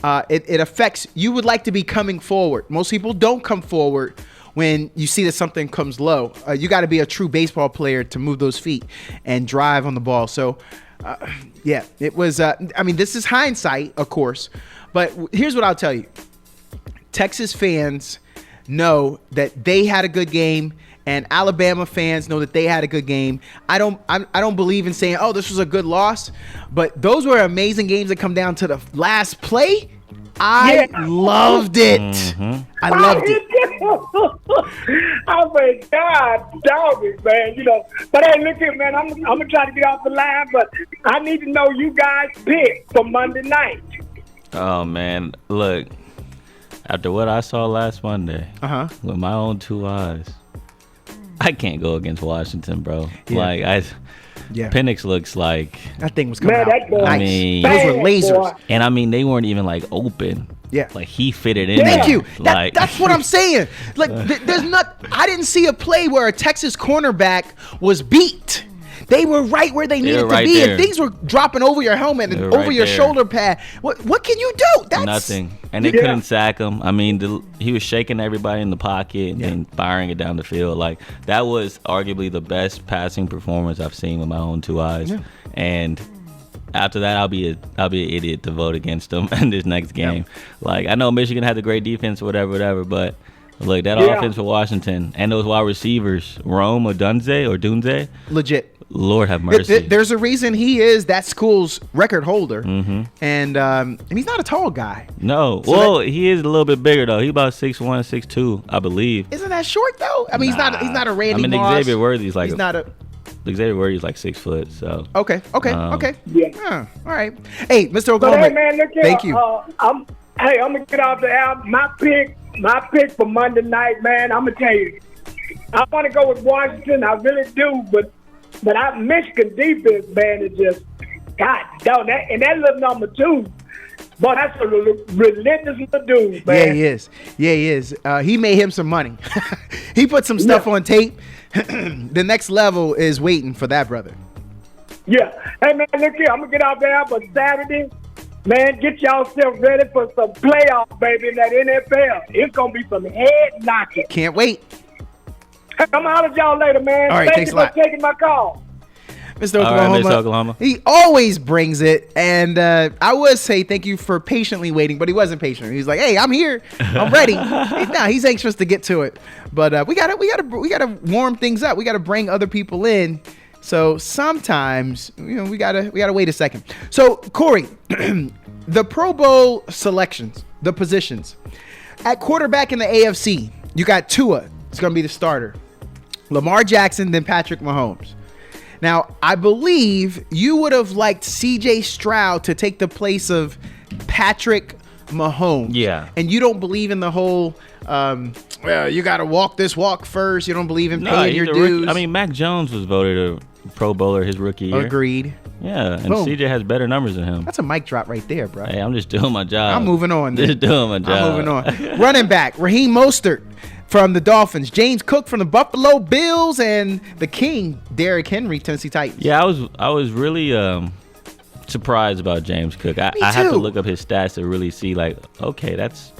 It affects. You would like to be coming forward. Most people don't come forward when you see that something comes low. You got to be a true baseball player to move those feet and drive on the ball. So. Yeah, it was. This is hindsight, of course, but here's what I'll tell you: Texas fans know that they had a good game, and Alabama fans know that they had a good game. I don't believe in saying, "Oh, this was a good loss," but those were amazing games that come down to the last play. I loved it. Mm-hmm. I loved it. Oh my God, doggy, man. But hey, look here, man. I'm gonna try to get off the line, but I need to know you guys' pick for Monday night. Oh man, look. After what I saw last Monday, with my own 2 eyes, I can't go against Washington, bro. Yeah. Penix looks like that thing was coming out. That boy, nice. Those were lasers. Boy. And they weren't even open. Yeah. Like he fitted in. Thank there. you. That's what I'm saying. Like there's not. I didn't see a play where a Texas cornerback was beat. They were right where they needed to be, there. and things were dropping over your helmet and over your shoulder pad. What can you do? That's nothing. And they couldn't sack him. He was shaking everybody in the pocket and firing it down the field. Like that was arguably the best passing performance I've seen with my own 2 eyes. Yeah. And after that, I'll be an idiot to vote against them in this next game. Yeah. Like I know Michigan had a great defense, whatever, but. Look, that offense for Washington and those wide receivers, Rome or Dunze, legit. Lord have mercy. There's a reason he is that school's record holder, mm-hmm. and he's not a tall guy. No, so he is a little bit bigger though. He's about 6'1", 6'2", I believe. Isn't that short though? He's not a Randy Moss. Xavier Worthy's like Xavier Worthy's like 6 foot. So okay. Yeah. All right. Hey, Mr. Oklahoma. But hey, man, look here. Thank you. I'm gonna get off the album. My pick for Monday night, man. I'm gonna tell you, I want to go with Washington. I really do, but Michigan defense, man, is just God dog. That little number 2, boy, that's a religious little dude, man. Yeah, he is. He made him some money. He put some stuff on tape. The next level is waiting for that brother. Yeah. Hey, man, look here. I'm gonna get out there for Saturday. Man, get yourself ready for some playoffs, baby, in that NFL. It's going to be some head knocking. Can't wait. I'm going to holler at y'all later, man. All right, thanks for taking my call. Mr. Oklahoma. All right, Mr. Oklahoma. He always brings it, and I would say thank you for patiently waiting, but he wasn't patient. He's like, "Hey, I'm here, I'm ready." He's anxious to get to it, but we gotta warm things up. We gotta bring other people in. So sometimes, we gotta wait a second. So Corey, the Pro Bowl selections, the positions at quarterback in the AFC, you got Tua. It's gonna be the starter. Lamar Jackson, then Patrick Mahomes. Now, I believe you would have liked C.J. Stroud to take the place of Patrick Mahomes. Yeah. And you don't believe in the whole, you got to walk this walk first. You don't believe in paying your dues. Mac Jones was voted a Pro Bowler his rookie year. Agreed. Yeah, and CJ has better numbers than him. That's a mic drop right there, bro. Hey, I'm just doing my job. I'm moving on. Just doing my job. I'm moving on. Running back, Raheem Mostert from the Dolphins, James Cook from the Buffalo Bills, and the King, Derrick Henry, Tennessee Titans. Yeah, I was really surprised about James Cook. I have to look up his stats to really see, like, okay, that's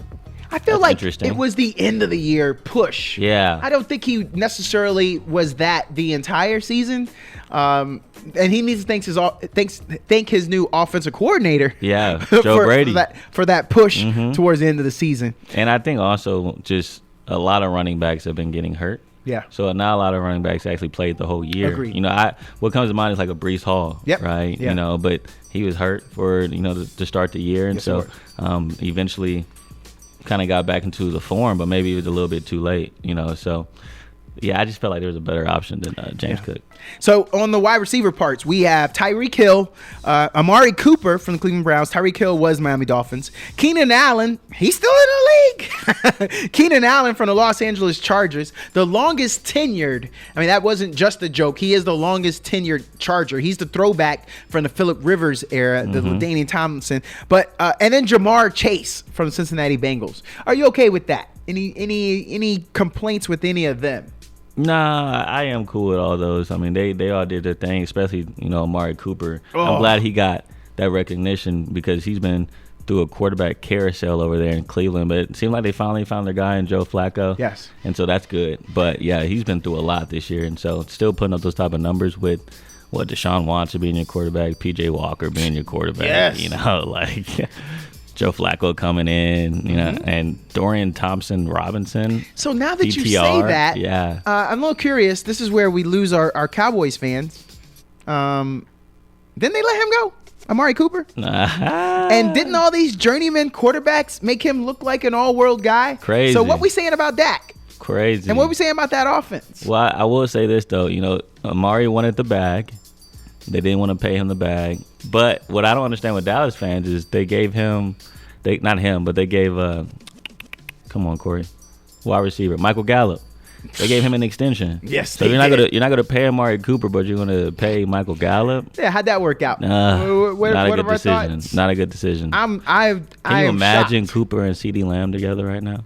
I feel like it was the end of the year push. Yeah. I don't think he necessarily was that the entire season. And he needs to thank his new offensive coordinator. Yeah, Joe Brady. For that push towards the end of the season. And I think also just a lot of running backs have been getting hurt. Yeah. So not a lot of running backs actually played the whole year. Agreed. You know, what comes to mind is like a Breece Hall, right? Yeah. You know, but he was hurt for, to start the year. And so eventually kind of got back into the form, but maybe it was a little bit too late, So, yeah, I just felt like there was a better option than James Cook. So on the wide receiver parts, we have Tyreek Hill, Amari Cooper from the Cleveland Browns. Tyreek Hill was Miami Dolphins. Keenan Allen, he's still in the league. Keenan Allen from the Los Angeles Chargers, the longest tenured. I mean, that wasn't just a joke. He is the longest tenured Charger. He's the throwback from the Phillip Rivers era, the LaDainian Tomlinson. But and then Jamar Chase from the Cincinnati Bengals. Are you okay with that? Any complaints with any of them? Nah, I am cool with all those. I mean, they all did their thing, especially, Amari Cooper. I'm glad he got that recognition because he's been through a quarterback carousel over there in Cleveland. But it seemed like they finally found their guy in Joe Flacco. Yes. And so that's good. But, yeah, he's been through a lot this year. And so still putting up those type of numbers with, Deshaun Watson being your quarterback, P.J. Walker being your quarterback. Yes. Joe Flacco coming in, and Dorian Thompson-Robinson. So now that DTR, you say that, yeah. I'm a little curious. This is where we lose our Cowboys fans. Didn't they let him go, Amari Cooper? And didn't all these journeyman quarterbacks make him look like an all-world guy? Crazy. So what we saying about Dak? Crazy. And what we saying about that offense? Well, I will say this, though. Amari wanted the bag. They didn't want to pay him the bag. But what I don't understand with Dallas fans is they gave him, not him, but they gave, come on, Corey, wide receiver, Michael Gallup. They gave him an extension. Yes, so you're not gonna pay Amari Cooper, but you're gonna pay Michael Gallup. Yeah, how'd that work out? Not a good decision. Not a good decision. Can you imagine shocked. Cooper and CeeDee Lamb together right now?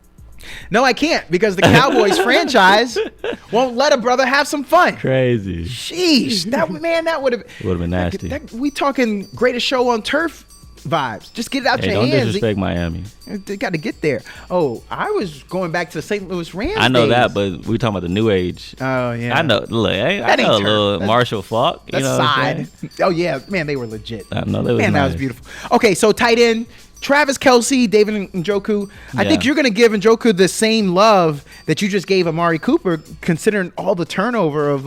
No, I can't because the Cowboys franchise won't let a brother have some fun. Crazy. Sheesh, that would have been nasty. We talking greatest show on turf vibes. Just get it out your hands. Don't disrespect Miami. They got to get there. Oh, I was going back to the St. Louis Rams. I know days. that, but we talking about the new age. Oh yeah. I know. Look, I know a little Marshall Faulk. That's side. Oh yeah, man, they were legit. I know they was nice. That was beautiful. Okay, so tight end. Travis Kelce, David Njoku. I think you're going to give Njoku the same love that you just gave Amari Cooper, considering all the turnover of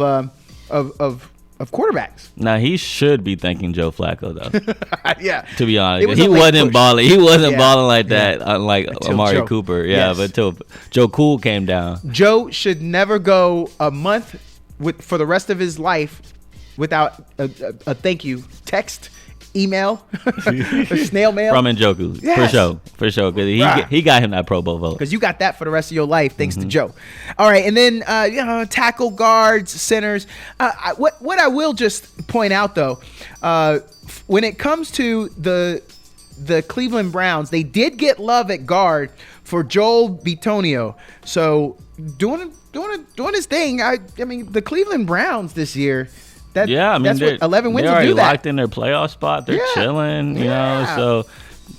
quarterbacks. Now he should be thanking Joe Flacco though. Yeah. To be honest, he wasn't balling. He wasn't balling like that, unlike until Amari Joe. Cooper. Yeah, but until Joe Cool came down. Joe should never go a month for the rest of his life without a thank you text. Email, snail mail from Njoku, for sure, because he got him that Pro Bowl vote. Because you got that for the rest of your life, thanks to Joe. All right, and then tackle, guards, centers. What I will just point out though, when it comes to the Cleveland Browns, they did get love at guard for Joel Bitonio. So doing his thing. I mean, the Cleveland Browns this year. That's what 11 wins they're will do that. Locked in their playoff spot. They're chilling, So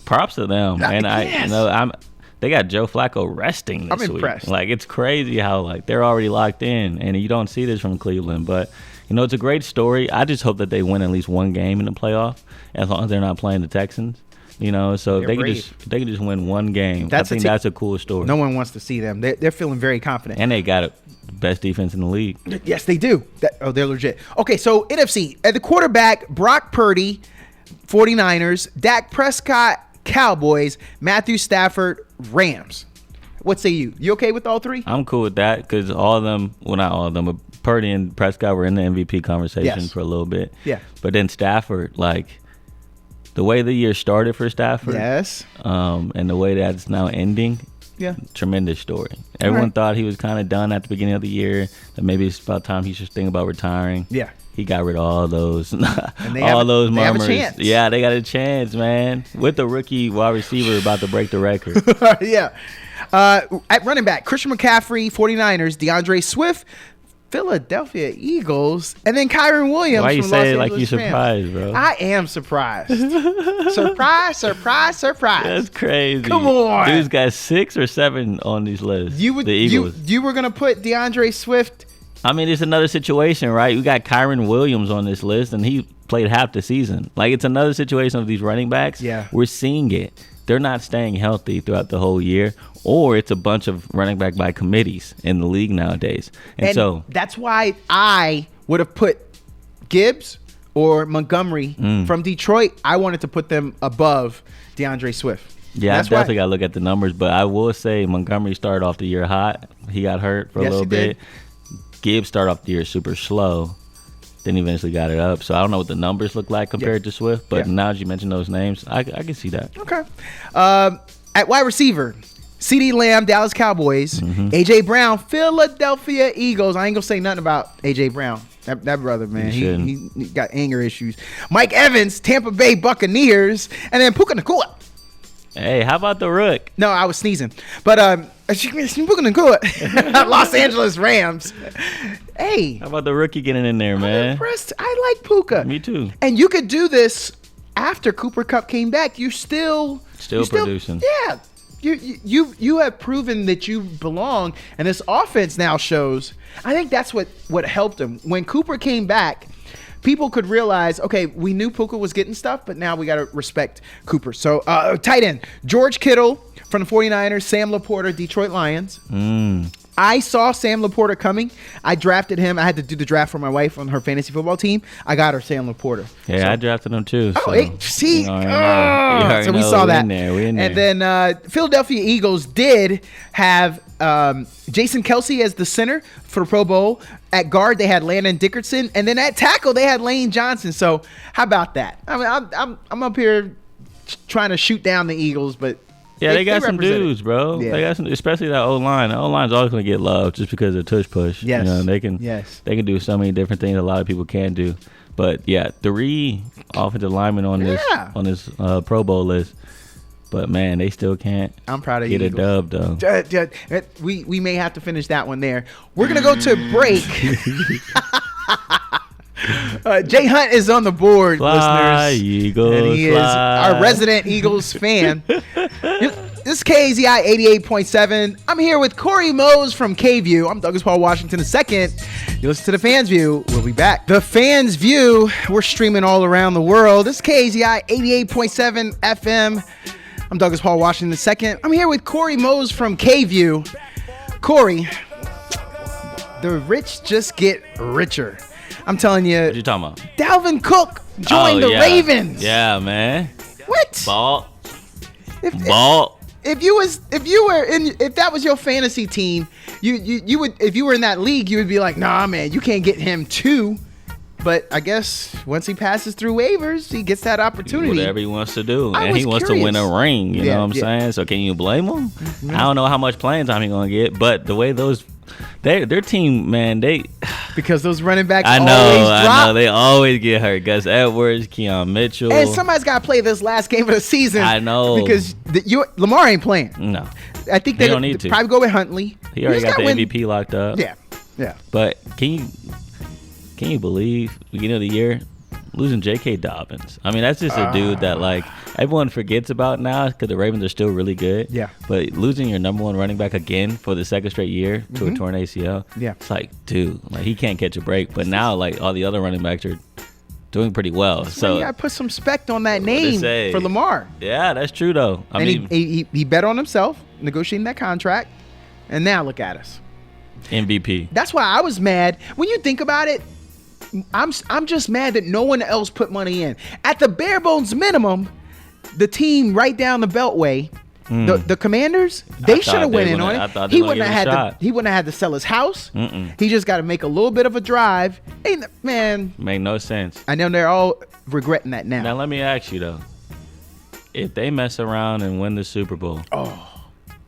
props to them. And they got Joe Flacco resting this week. I'm impressed. Like it's crazy how they're already locked in, and you don't see this from Cleveland. But it's a great story. I just hope that they win at least one game in the playoff, as long as they're not playing the Texans. So they can just win one game. I think that's a cool story. No one wants to see them. They're feeling very confident. And they got it. Best defense in the league. Yes, they do. They're legit. Okay, so NFC. At the quarterback, Brock Purdy, 49ers, Dak Prescott, Cowboys, Matthew Stafford, Rams. What say you? You okay with all three? I'm cool with that because all of them, well, not all of them, but Purdy and Prescott were in the MVP conversation for a little bit. Yeah. But then Stafford, the way the year started for Stafford. Yes. And the way that's now ending. Yeah. Tremendous story. Everyone thought he was kind of done at the beginning of the year, that maybe it's about time he should think about retiring. Yeah. He got rid of all those those murmurs. They have a chance. Yeah, they got a chance, man. With the rookie wide receiver about to break the record. Yeah. At running back, Christian McCaffrey, 49ers, DeAndre Swift, Philadelphia Eagles, and then Kyron Williams. Why you from say it Los like Angeles you Rams. surprised, bro? I am surprised. surprise. That's crazy. Come on. Dude's got 6 or 7 on these lists. You were gonna put DeAndre Swift. I mean, it's another situation, right? We got Kyron Williams on this list, and he played half the season. Like, it's another situation of these running backs. Yeah. We're seeing it. They're not staying healthy throughout the whole year, or it's a bunch of running back by committees in the league nowadays. And so that's why I would have put Gibbs or Montgomery from Detroit. I wanted to put them above DeAndre Swift. Yeah, I definitely got to look at the numbers, but I will say Montgomery started off the year hot. He got hurt for a little bit. Gibbs started off the year super slow. Then eventually got it up. So I don't know what the numbers look like compared to Swift, but now as you mentioned those names, I can see that. Okay. At wide receiver, CeeDee Lamb, Dallas Cowboys. A.J. Brown, Philadelphia Eagles. I ain't going to say nothing about A.J. Brown. That brother, man, he got anger issues. Mike Evans, Tampa Bay Buccaneers. And then Puka Nacua. Hey, how about the Rook? No, I was sneezing. But Puka Nacua, Los Angeles Rams. Hey. How about the rookie getting in there, man? I'm impressed. I like Puka. Me too. And you could do this after Cooper Kupp came back. You're still producing. Yeah. You have proven that you belong, and this offense now shows. I think that's what helped him. When Cooper came back, people could realize, okay, we knew Puka was getting stuff, but now we got to respect Cooper. So, tight end, George Kittle from the 49ers, Sam Laporta, Detroit Lions. I saw Sam Laporta coming. I drafted him. I had to do the draft for my wife on her fantasy football team. I got her Sam Laporta. Yeah, so I drafted him too. So, see? So we saw that. We in there. And then Philadelphia Eagles did have Jason Kelsey as the center for Pro Bowl. At guard, they had Landon Dickerson. And then at tackle, they had Lane Johnson. So how about that? I mean, I'm up here trying to shoot down the Eagles, but yeah, they got some dudes, bro. Yeah. They got some, especially that O-line. The O-line's always going to get love just because of tush push. Yes. You know, they can do so many different things a lot of people can't do. But yeah, 3 offensive linemen on this Pro Bowl list. But man, they still can't. I'm proud of you. Get a dub though. We may have to finish that one there. We're gonna go to a break. Jay Hunt is on the board, fly, listeners. Eagles, and he is our resident Eagles fan. This is KAZI 88.7. I'm here with Corey Mose from K-View. I'm Douglas Paul Washington II. You listen to The Fans View. We'll be back. The Fans View. We're streaming all around the world. This is KAZI 88.7 FM. I'm Douglas Paul Washington II. I'm here with Corey Mose from K-View. Corey, the rich just get richer. I'm telling you. What you talking about? Dalvin Cook joined the Ravens. Yeah, man. What? Ball. If that was your fantasy team, you would, if you were in that league, you would be like, nah, man, you can't get him too. But I guess once he passes through waivers, he gets that opportunity. Whatever he wants to do. And he wants to win a ring. You know what I'm saying? So can you blame him? Mm-hmm. I don't know how much playing time he's going to get. But the way their team, man, because those running backs I know. They always get hurt. Gus Edwards, Keon Mitchell. And somebody's got to play this last game of the season. I know. Because Lamar ain't playing. No. I think they don't need to. Probably go with Huntley. He already got the MVP locked up. Yeah. But can you believe beginning of the year losing J.K. Dobbins? I mean, that's just a dude that like everyone forgets about now because the Ravens are still really good. Yeah. But losing your number one running back again for the second straight year to a torn ACL. Yeah. It's like, dude, like he can't catch a break. But now like all the other running backs are doing pretty well. So you gotta put some respect on that name for Lamar. Yeah, that's true though. I mean, he bet on himself, negotiating that contract, and now look at us. MVP. That's why I was mad. When you think about it, I'm just mad that no one else put money in. At the bare bones minimum, the team right down the Beltway, the Commanders, they should have went in on it. He wouldn't have had to sell his house. He just got to make a little bit of a drive. Hey, man, make no sense. I know they're all regretting that now. Now let me ask you though, if they mess around and win the Super Bowl,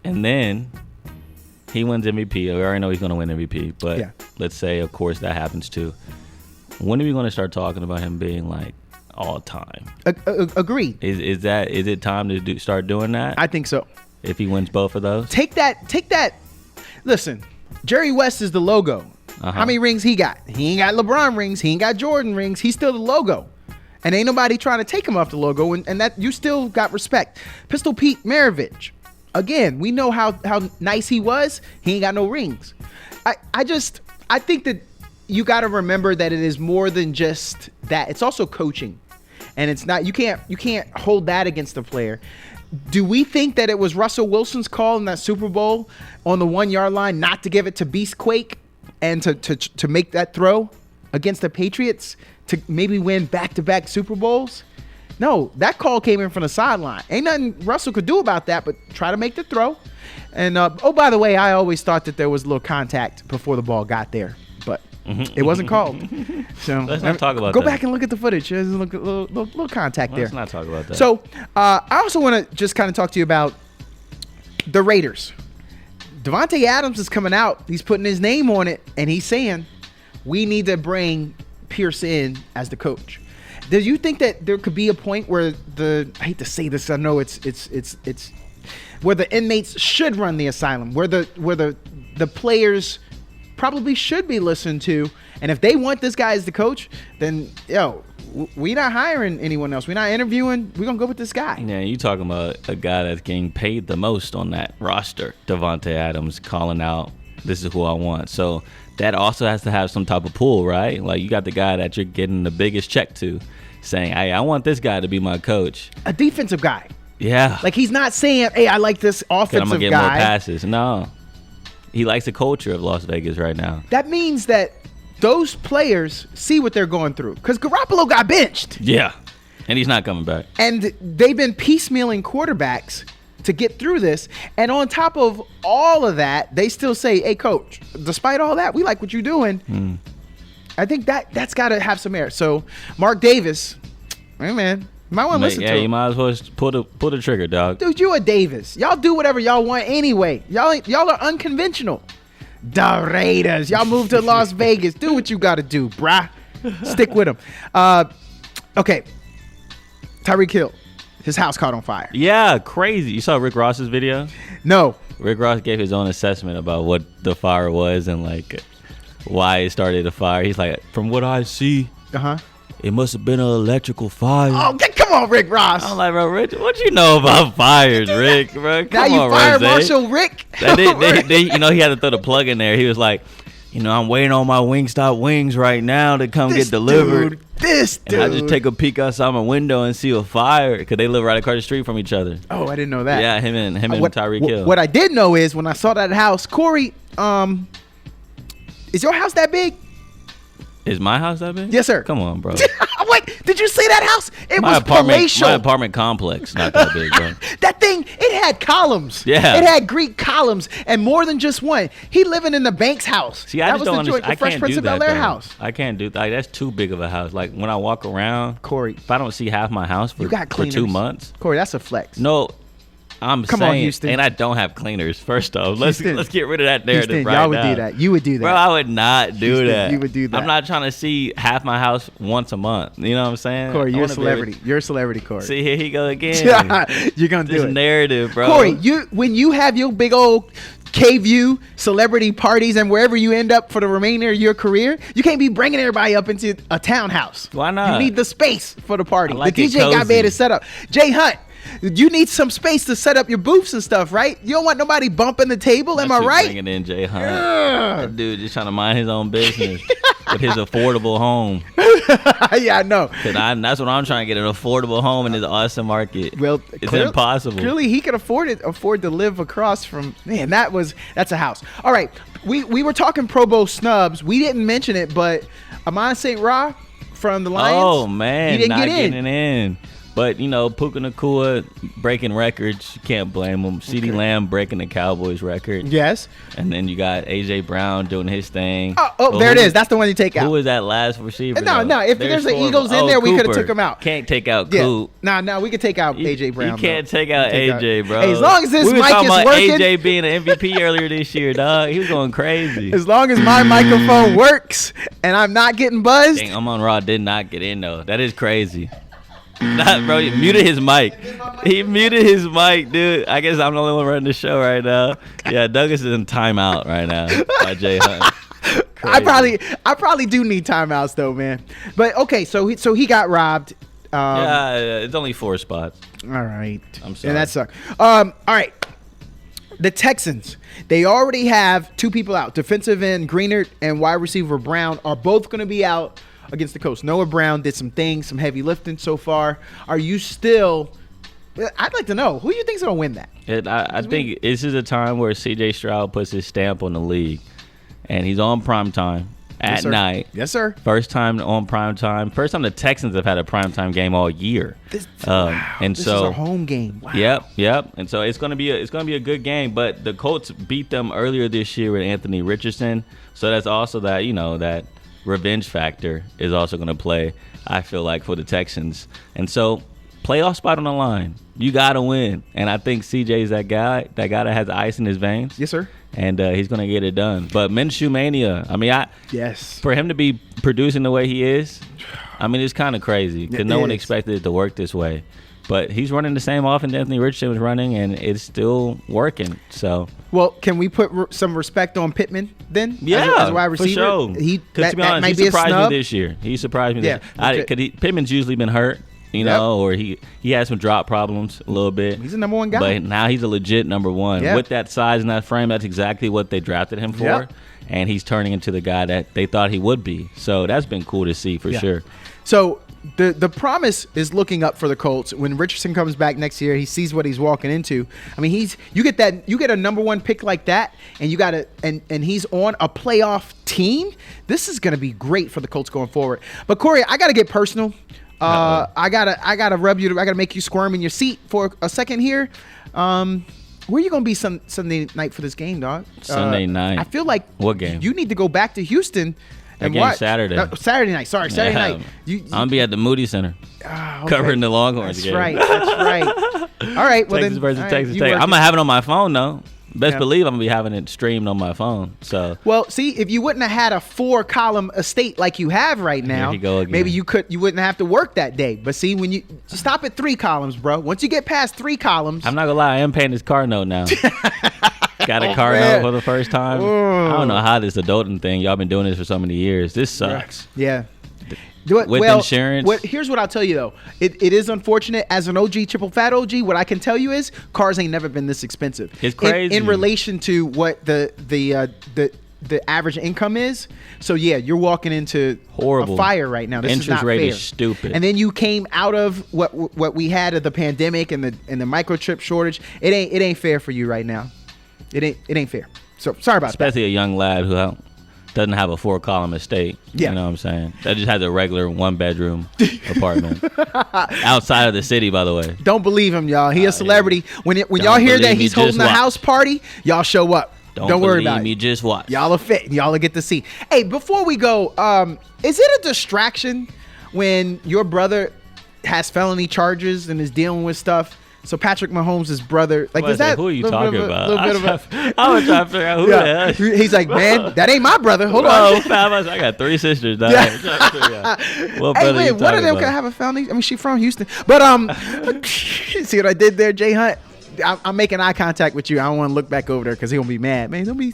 and then he wins MVP, we already know he's going to win MVP. But let's say, of course, that happens too. When are we going to start talking about him being like all time? Agreed. Is it time to start doing that? I think so. If he wins both of those, take that. Listen, Jerry West is the logo. How many rings he got? He ain't got LeBron rings. He ain't got Jordan rings. He's still the logo. And ain't nobody trying to take him off the logo. And that you still got respect. Pistol Pete Maravich. Again, we know how nice he was. He ain't got no rings. I think that you got to remember that it is more than just that. It's also coaching. And it's not, you can't hold that against the player. Do we think that it was Russell Wilson's call in that Super Bowl on the 1 yard line not to give it to Beastquake and to make that throw against the Patriots to maybe win back-to-back Super Bowls? No, that call came in from the sideline. Ain't nothing Russell could do about that but try to make the throw. And, by the way, I always thought that there was a little contact before the ball got there, but it wasn't called. So let's not talk about that. Go back and look at the footage. There's a little contact there. Let's not talk about that. So I also want to just kind of talk to you about the Raiders. Davante Adams is coming out. He's putting his name on it, and he's saying we need to bring Pierce in as the coach. Do you think that there could be a point where I hate to say this, I know it's where the inmates should run the asylum, where the players probably should be listened to, and if they want this guy as the coach, then we not hiring anyone else. We're not interviewing. We're gonna go with this guy. Yeah, you talking about a guy that's getting paid the most on that roster, Davante Adams, calling out, "This is who I want." So that also has to have some type of pull, right? Like you got the guy that you're getting the biggest check to, saying, "Hey, I want this guy to be my coach." A defensive guy. Yeah. Like he's not saying, "Hey, I like this offensive I'm gonna get guy." more passes. No. He likes the culture of Las Vegas right now. That means that those players see what they're going through. Because Garoppolo got benched. Yeah. And he's not coming back. And they've been piecemealing quarterbacks to get through this. And on top of all of that, they still say, "Hey, coach, despite all that, we like what you're doing." I think that's got to have some merit. So, Mark Davis, hey, man, you might want to listen to him. Yeah, you might as well pull the trigger, dog. Dude, you a Davis. Y'all do whatever y'all want anyway. Y'all are unconventional. The Raiders. Y'all move to Las Vegas. Do what you got to do, brah. Stick with them. Okay. Tyreek Hill. His house caught on fire. Yeah, crazy. You saw Rick Ross's video? No. Rick Ross gave his own assessment about what the fire was and like why it started a fire. He's like, from what I see, it must have been an electrical fire. Oh, come on, Rick Ross. I'm like, bro, Rich, what you know about fires, Rick? Bro, now you fire Marshal Rick. He had to throw the plug in there. He was like, I'm waiting on my Wingstop wings right now to come get delivered. This dude. And I just take a peek outside my window and see a fire because they live right across the street from each other. Oh, I didn't know that. Yeah, him and Tyreek Hill. What I did know is when I saw that house, Corey, is your house that big? Is my house that big? Yes, sir. Come on, bro. Wait, did you see that house? It was palatial. My apartment complex, not that big, bro. That thing, it had columns. Yeah. It had Greek columns and more than just one. He living in the Banks house. See, I just don't understand. The Fresh Prince of Bel-Air house. I can't do that. That's too big of a house. Like when I walk around, Corey, if I don't see half my house for 2 months. Corey, that's a flex. No. Come on, Houston. And I don't have cleaners. First off, let's get rid of that narrative Houston, right y'all now. would do that. You would do that, bro. I would not do that. You would do that. I'm not trying to see half my house once a month. You know what I'm saying? Corey, you're a celebrity. You're a celebrity, Corey. See, here he go again. You're gonna do this it. narrative, bro. Corey, when you have your big old K-View celebrity parties and wherever you end up for the remainder of your career, you can't be bringing everybody up into a townhouse. Why not? You need the space for the party. Like the DJ got better set up. Jay Hunt. You need some space to set up your booths and stuff, right? You don't want nobody bumping the table, am I right? Bringing in Jay Hunt. That dude just trying to mind his own business with his affordable home. Yeah, I know. Cause that's what I'm trying to get, an affordable home in this awesome market. Well, it's impossible. Clearly, he could afford to live across from. Man, that's a house. All right, we were talking Pro Bowl snubs. We didn't mention it, but Amon St. Ra from the Lions. Oh man, he didn't not get in. Getting in. But, Puka Nacua breaking records. You can't blame him. CeeDee Lamb breaking the Cowboys record. Yes. And then you got A.J. Brown doing his thing. Oh, there it is. That's the one you take out. Who was that last receiver? No. If there's an Eagles in there, we could have took him out. Can't take out Coop. No, we could take out A.J. Brown. You can't take out A.J., bro. Hey, as long as this mic is working. We were talking about A.J. being an MVP earlier this year, dog. He was going crazy. As long as my microphone works and I'm not getting buzzed. Dang, Amon-Ra did not get in, though. That is crazy. Bro, he muted his mic. He muted his mic, dude. I guess I'm the only one running the show right now. Yeah, Douglas is in timeout right now by Jay Hunt. I probably do need timeouts though, man. But okay, so he got robbed. It's only 4 spots. All right. I'm sorry. And that sucks. All right. The Texans, they already have 2 people out. Defensive end Greenard and wide receiver Brown are both going to be out against the Colts. Noah Brown did some things, some heavy lifting so far. Are you still – I'd like to know. Who do you think is going to win that? I think this is a time where C.J. Stroud puts his stamp on the league, and he's on prime time at night. Yes, sir. First time on prime time. First time the Texans have had a prime time game all year. This is a home game. Wow. Yep. And so it's gonna be a good game. But the Colts beat them earlier this year with Anthony Richardson. So that's also that that revenge factor is also gonna play. I feel like for the Texans. And so playoff spot on the line. You gotta win. And I think CJ's that guy that has ice in his veins. Yes, sir. And he's going to get it done. But Minshew Mania, I mean, for him to be producing the way he is, I mean, it's kind of crazy because no one expected it to work this way. But he's running the same offense Anthony Richardson was running, and it's still working. So, well, can we put some respect on Pittman then? Yeah, as a wide receiver? For sure. Because to be honest, he surprised me this year. He surprised me this year. Pittman's usually been hurt. Or he had some drop problems a little bit. He's a number 1 guy. But now he's a legit number 1. Yep. With that size and that frame, that's exactly what they drafted him for. Yep. And he's turning into the guy that they thought he would be. So that's been cool to see for sure. So the promise is looking up for the Colts. When Richardson comes back next year, he sees what he's walking into. I mean, you get a number 1 pick like that, and and he's on a playoff team. This is going to be great for the Colts going forward. But Corey, I got to get personal. I gotta rub you. I gotta make you squirm in your seat for a second here. Where you gonna be Sunday night for this game, dog? Sunday night. I feel like what game? You need to go back to Houston and watch Saturday. Saturday night. Sorry, Saturday night. I'm gonna be at the Moody Center, covering the Longhorns game. That's right. All right. Well, Texas versus Texas Tech. I'm gonna have it on my phone though. Best believe I'm gonna be having it streamed on my phone. So see, if you wouldn't have had a 4-column estate like you have right now, maybe you wouldn't have to work that day. But see, when you stop at 3 columns, bro. Once you get past 3 columns, I'm not gonna lie, I am paying this car note now. Got a car note for the first time. I don't know how this adulting thing. Y'all been doing this for so many years. This sucks. Yeah. With insurance. Here's what I'll tell you though. It is unfortunate as an OG, triple fat OG. What I can tell you is cars ain't never been this expensive. It's crazy in relation to what the average income is. So yeah, you're walking into horrible a fire right now. This interest is not rate fair. is stupid. And then you came out of what we had of the pandemic and the microchip shortage. It ain't fair for you right now. It ain't fair. So sorry about that. Especially a young lad who doesn't have a 4-column estate. Yeah. You know what I'm saying? That just has a regular 1-bedroom apartment. Outside of the city, by the way. Don't believe him, y'all. He a celebrity. When y'all hear that he's holding a house party, y'all show up. Don't worry about it. Just watch. Y'all are fit. Y'all will get to see. Hey, before we go, is it a distraction when your brother has felony charges and is dealing with stuff? So Patrick Mahomes' brother, like, is that who are you talking about? I was trying to figure out who the hell. He's like, man, that ain't my brother. Hold on. I got 3 sisters. Dog. What hey, wait, one of them can have a felony. I mean, she's from Houston, but see what I did there, Jay Hunt? I'm making eye contact with you. I don't want to look back over there because he'll be mad, man.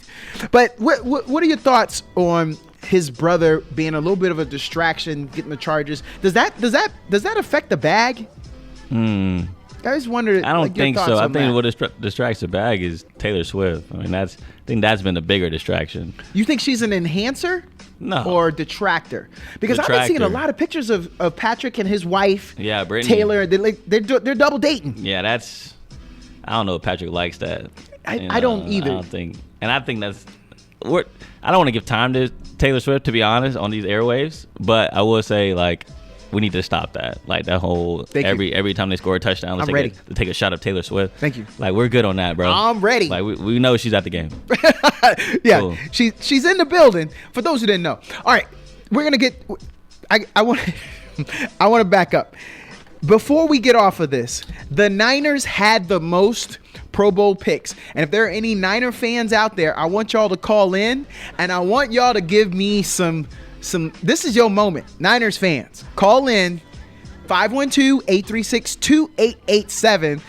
But what are your thoughts on his brother being a little bit of a distraction, getting the charges? Does that affect the bag? I just wondered. I don't think so. I think what distracts the bag is Taylor Swift. I mean, I think that's been the bigger distraction. You think she's an enhancer? No. Or detractor? Because I've been seeing a lot of pictures of Patrick and his wife. Yeah, Brittany. Taylor. They're double dating. Yeah, I don't know if Patrick likes that. I don't either. I think that's. I don't want to give time to Taylor Swift, to be honest, on these airwaves. But I will say, like, we need to stop that. Like, that whole every time they score a touchdown, let's take a shot of Taylor Swift. Thank you. Like, we're good on that, bro. I'm ready. Like, we know she's at the game. Yeah, cool. She's in the building. For those who didn't know. All right, we're gonna get. I want to back up. Before we get off of this, the Niners had the most Pro Bowl picks. And if there are any Niner fans out there, I want y'all to call in, and I want y'all to give me some. This is your moment. Niners fans, call in 512-836-2887.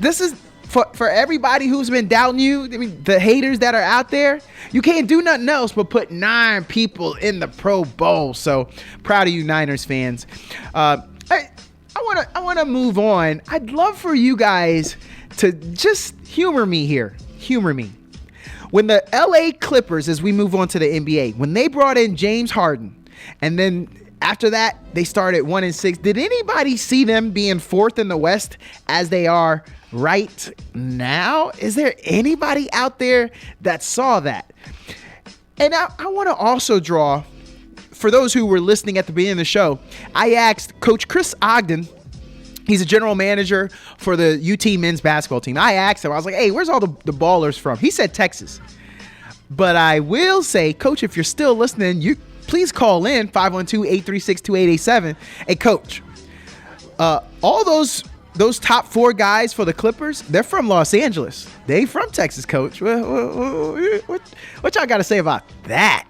This is for everybody who's been doubting you, I mean, the haters that are out there, you can't do nothing else but put 9 people in the Pro Bowl. So proud of you, Niners fans. I want to move on. I'd love for you guys to just humor me here. Humor me. When the LA Clippers, as we move on to the NBA, when they brought in James Harden, and then after that, they started 1-6. Did anybody see them being 4th in the West as they are right now? Is there anybody out there that saw that? And I want to also draw, for those who were listening at the beginning of the show, I asked Coach Chris Ogden. He's a general manager for the UT men's basketball team. I asked him, I was like, hey, where's all the ballers from? He said Texas. But I will say, Coach, if you're still listening, you please call in 512-836-2887. Hey, Coach, all those top 4 guys for the Clippers, they're from Los Angeles. They from Texas, Coach. What y'all got to say about that?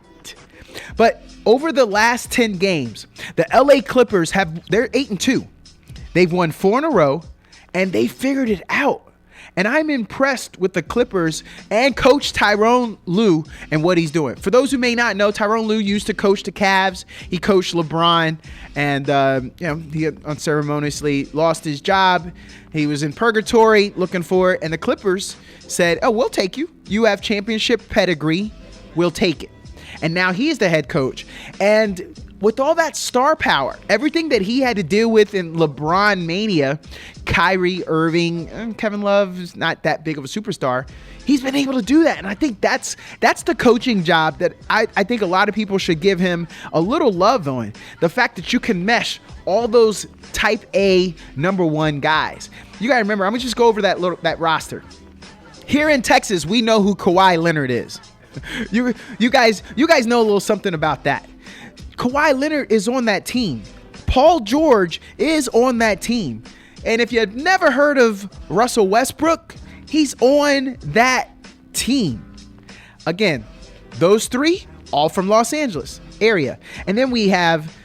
But over the last 10 games, the LA Clippers they're 8-2. They've won 4 in a row, and they figured it out. And I'm impressed with the Clippers and Coach Tyronn Lue and what he's doing. For those who may not know, Tyronn Lue used to coach the Cavs. He coached LeBron, and he unceremoniously lost his job. He was in purgatory looking for it, and the Clippers said, "Oh, we'll take you. You have championship pedigree. We'll take it." And now he's the head coach. And with all that star power, everything that he had to deal with in LeBron mania, Kyrie Irving, Kevin Love is not that big of a superstar. He's been able to do that. And I think that's the coaching job that I think a lot of people should give him a little love on. The fact that you can mesh all those type A number 1 guys. You got to remember, I'm going to just go over that roster. Here in Texas, we know who Kawhi Leonard is. You guys know a little something about that. Kawhi Leonard is on that team. Paul George is on that team. And if you've never heard of Russell Westbrook, he's on that team. Again, those 3, all from Los Angeles area. And then we have,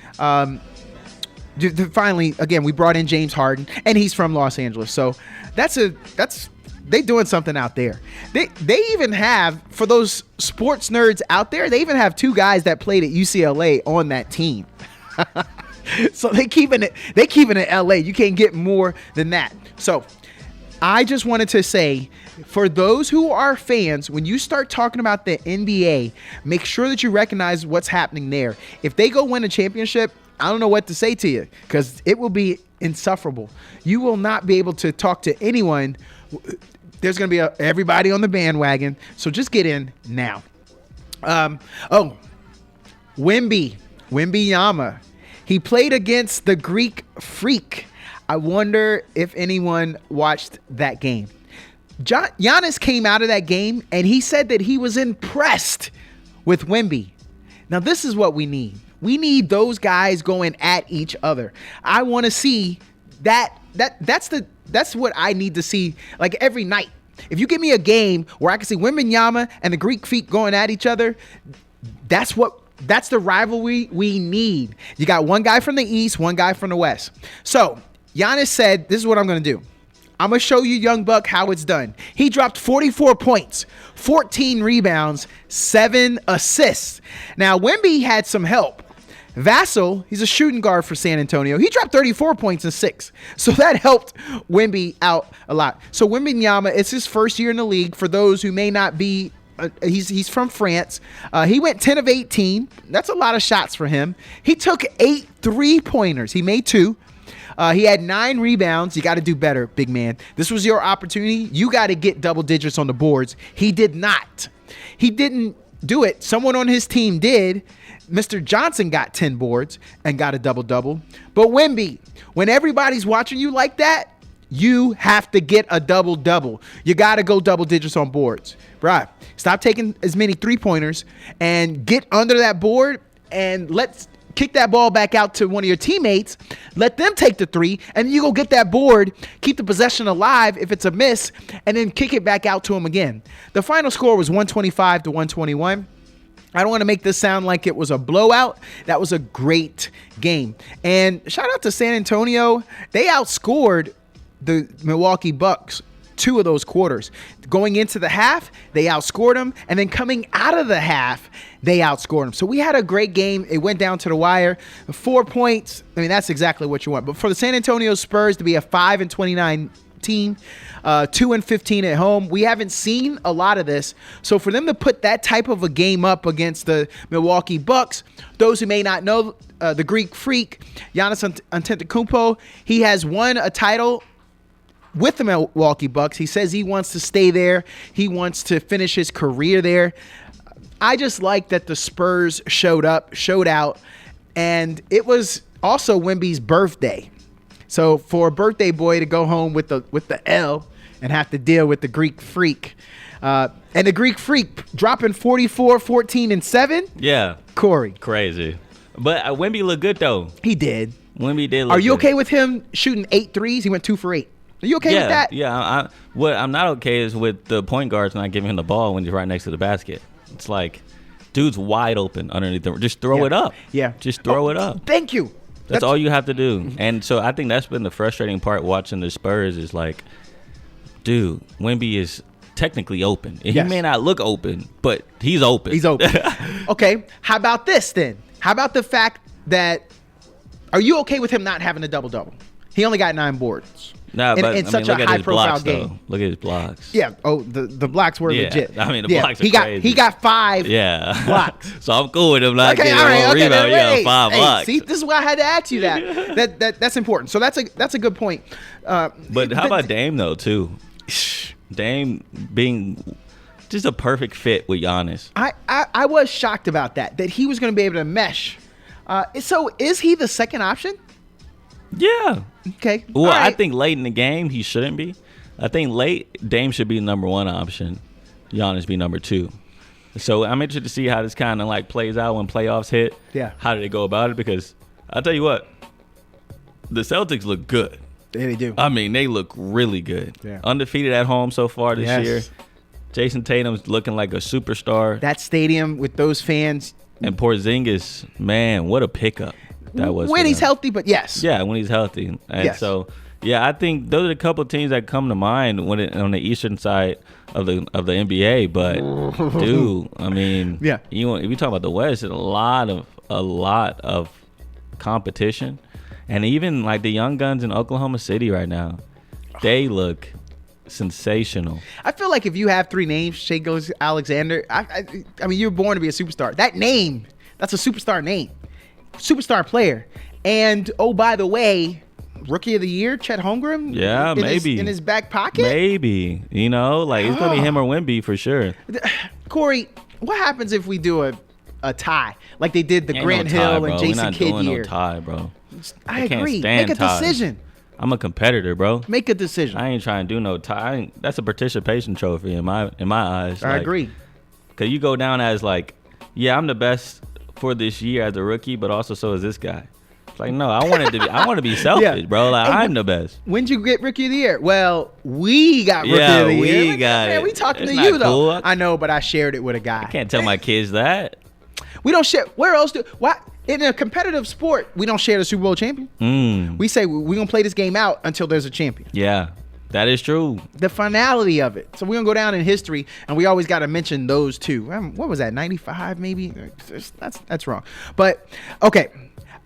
finally, again, we brought in James Harden, and he's from Los Angeles. So they doing something out there. They even have, for those sports nerds out there, they even have 2 guys that played at UCLA on that team. So they keeping it LA. You can't get more than that. So I just wanted to say, for those who are fans, when you start talking about the NBA, make sure that you recognize what's happening there. If they go win a championship, I don't know what to say to you, because it will be insufferable. You will not be able to talk to anyone. There's going to be everybody on the bandwagon. So just get in now. Wembanyama. He played against the Greek Freak. I wonder if anyone watched that game. Giannis came out of that game, and he said that he was impressed with Wemby. Now, this is what we need. We need those guys going at each other. I want to see that. That's what I need to see, like, every night. If you give me a game where I can see Wembanyama and the Greek Freak going at each other, that's the rivalry we need. You got one guy from the East, one guy from the West. So Giannis said, this is what I'm going to do. I'm going to show you, Young Buck, how it's done. He dropped 44 points, 14 rebounds, 7 assists. Now, Wemby had some help. Vassell, he's a shooting guard for San Antonio. He dropped 34 points and 6. So that helped Wemby out a lot. So Wembanyama, it's his first year in the league. For those who may not be, he's from France. He went 10 of 18. That's a lot of shots for him. He took 8 3-pointers. He made 2. He had 9 rebounds. You got to do better, big man. This was your opportunity. You got to get double digits on the boards. He did not. He didn't do it. Someone on his team did. Mr. Johnson got 10 boards and got a double-double. But Wemby, when everybody's watching you like that, you have to get a double-double. You got to go double digits on boards. Right. Stop taking as many 3-pointers and get under that board, and let's kick that ball back out to one of your teammates. Let them take the 3, and you go get that board, keep the possession alive if it's a miss, and then kick it back out to him again. The final score was 125-121. I don't want to make this sound like it was a blowout. That was a great game. And shout out to San Antonio. They outscored the Milwaukee Bucks 2 of those quarters. Going into the half, they outscored them, and then coming out of the half, they outscored them. So we had a great game. It went down to the wire. 4 points. I mean, that's exactly what you want. But for the San Antonio Spurs to be a 5-29 team, 2-15 at home, we haven't seen a lot of this. So for them to put that type of a game up against the Milwaukee Bucks, those who may not know, the Greek Freak, Giannis Antetokounmpo, he has won a title with the Milwaukee Bucks. He says he wants to stay there. He wants to finish his career there. I just like that the Spurs showed out, and it was also Wemby's birthday. So for a birthday boy to go home with the L and have to deal with the Greek Freak, and the Greek Freak dropping 44, 14, and 7. Yeah, Corey, crazy. But Wemby looked good though. He did. Wemby did. Look Are you good. okay with him shooting 8 threes? He went 2 for 8. Are you okay with that? Yeah. What I'm not okay is with the point guards not giving him the ball when he's right next to the basket. It's like, dude's wide open underneath the. Just throw it up. Yeah. Just throw it up. Thank you. That's all you have to do. And so I think that's been the frustrating part watching the Spurs is like, dude, Wemby is technically open. And he may not look open, but he's open. He's open. Okay. How about this then? How about the fact that, are you okay with him not having a double-double? He only got 9 boards. Nah, but in such a high-profile game. Though. Look at his blocks. Yeah. Oh, the blocks were legit. I mean, the blocks are crazy. He got 5 blocks. So I'm cool with him not getting one rebound. You got 5 blocks. See, this is why I had to ask you that. That's important. So that's a good point. But how about Dame though too? Dame being just a perfect fit with Giannis. I was shocked about that he was going to be able to mesh. So is he the second option? Yeah. Okay. Well, right. I think late in the game he shouldn't be. I think late Dame should be number 1 option. Giannis be number 2. So I'm interested to see how this kind of like plays out when playoffs hit. Yeah. How do they go about it? Because I'll tell you what, the Celtics look good. Yeah, they do. I mean, they look really good. Yeah. Undefeated at home so far this year. Jason Tatum's looking like a superstar. That stadium with those fans. And Porzingis, man, what a pickup that was. When he's healthy, but yes. Yeah, when he's healthy. And so, yeah, I think those are a couple of teams that come to mind on the eastern side of the NBA. But, dude, I mean, if you talk about the West, it's a lot of competition. And even like the young guns in Oklahoma City right now, they look sensational. I feel like if you have 3 names, Shai Alexander, I mean, you're born to be a superstar. That name, that's a superstar name. Superstar player. And, oh, by the way, Rookie of the Year, Chet Holmgren? Yeah, maybe. In his back pocket? Maybe. You know, like it's going to be him or Wemby for sure. Corey, what happens if we do a tie? Like they did the Grant Hill and Jason Kidd year. No tie, bro. I agree. Make a decision. I'm a competitor, bro. Make a decision. I ain't trying to do no tie. That's a participation trophy in my eyes. I agree. Because you go down as like, yeah, I'm the best for this year as a rookie, but also so is this guy. It's like, no, I want to be selfish, bro. Like, I'm the best. When'd you get Rookie of the Year? Well, we got Rookie of the Year. We got it. We talking to you, though. Cool. I know, but I shared it with a guy. I can't tell my kids that. We don't share. Where else do? What? In a competitive sport, we don't share the Super Bowl champion. We say we're going to play this game out until there's a champion. Yeah, that is true. The finality of it. So we're going to go down in history, and we always got to mention those two. What was that, 95 maybe? That's wrong. But, okay,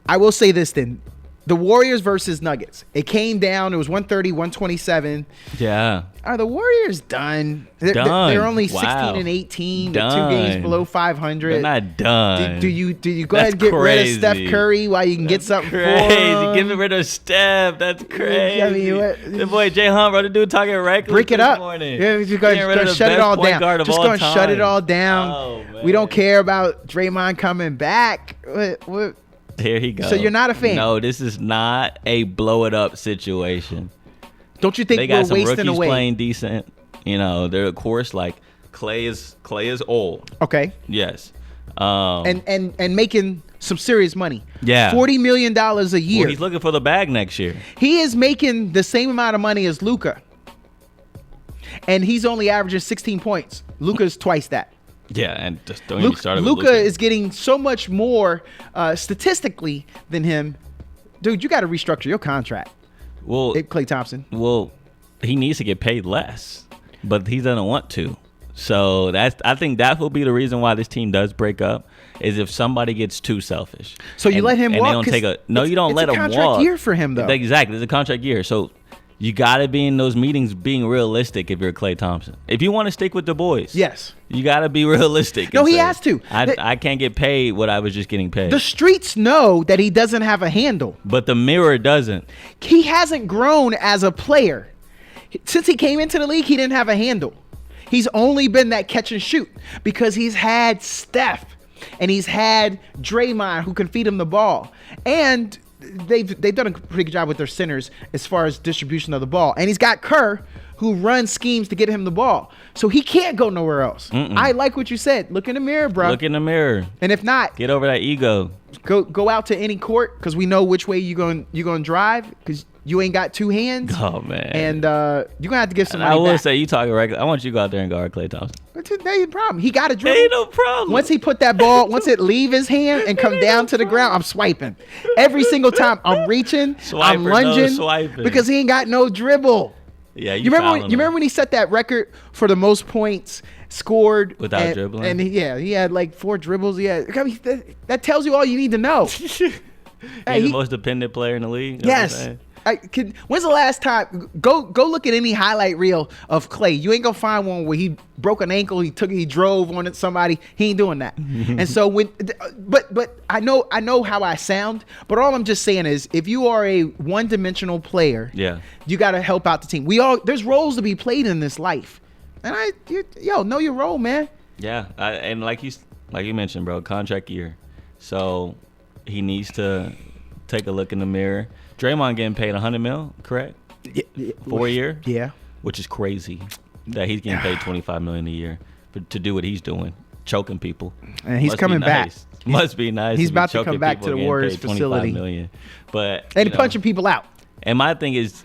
I will say this then. The Warriors versus Nuggets. It came down. It was 130-127. Yeah. Are the Warriors done? They're only 16 and 18. They're 2 games below 500. They're not done. Do you go ahead and get rid of Steph Curry while you can get something for him? Get rid of Steph. That's crazy. I mean, the boy Jay Hunt, bro, the dude talking reckless. Break it up. This morning. Yeah, just go shut it all down. Just go and shut it all down. Oh, we don't care about Draymond coming back. What? Here he goes. So you're not a fan? No, this is not a blow it up situation. Don't you think they got some wasting rookies away? Playing decent? You know, they're of course like Clay is old. Okay. Yes. And making some serious money. Yeah. $40 million a year. Well, he's looking for the bag next year. He is making the same amount of money as Luka, and he's only averaging 16 points. Luka's twice that. Yeah, and just don't even start with Luka is getting so much more statistically than him. Dude, you got to restructure your contract. Well, Klay Thompson. Well, he needs to get paid less, but he doesn't want to. So I think that will be the reason why this team does break up, is if somebody gets too selfish. So you let him walk? They don't take you don't let him walk. It's a contract year for him, though. Exactly. It's a contract year. So you got to be in those meetings being realistic if you're Klay Thompson. If you want to stick with the boys. Yes. You got to be realistic. No, he has to. I can't get paid what I was just getting paid. The streets know that he doesn't have a handle. But the mirror doesn't. He hasn't grown as a player. Since he came into the league, he didn't have a handle. He's only been that catch and shoot because he's had Steph and he's had Draymond who can feed him the ball. And they've done a pretty good job with their centers as far as distribution of the ball. And he's got Kerr who runs schemes to get him the ball. So he can't go nowhere else. I like what you said. Look in the mirror, bro. Look in the mirror. And if not, get over that ego. Go out to any court because we know which way you're going to drive because you ain't got two hands. Oh, man. And you're going to have to give some money I will back. say, you talking regular. I want you to go out there and guard Klay Thompson. That ain't a problem. He got a dribble. Ain't no problem. Once he put that ball, once it leave his hand and come down to the ground, I'm swiping. Every single time I'm reaching, I'm lunging because he ain't got no dribble. Yeah, you remember when he set that record for the most points scored without dribbling? And he had like 4 dribbles. Yeah, I mean, that tells you all you need to know. He's the most dependent player in the league. Yes. When's the last time? Go look at any highlight reel of Klay. You ain't gonna find one where he broke an ankle, he drove on somebody. He ain't doing that. And so but I know how I sound. But all I'm just saying is, if you are a one-dimensional player, you got to help out the team. There's roles to be played in this life, and know your role, man. Yeah, and like you mentioned, bro, contract year, so he needs to take a look in the mirror. Draymond getting paid $100 million, correct? Yeah. 4 year? Yeah. Which is crazy that he's getting paid $25 million a year to do what he's doing, choking people. And he's coming back. Must be nice. He's about to come back to the Warriors facility. $25 million. But and punching people out. And my thing is,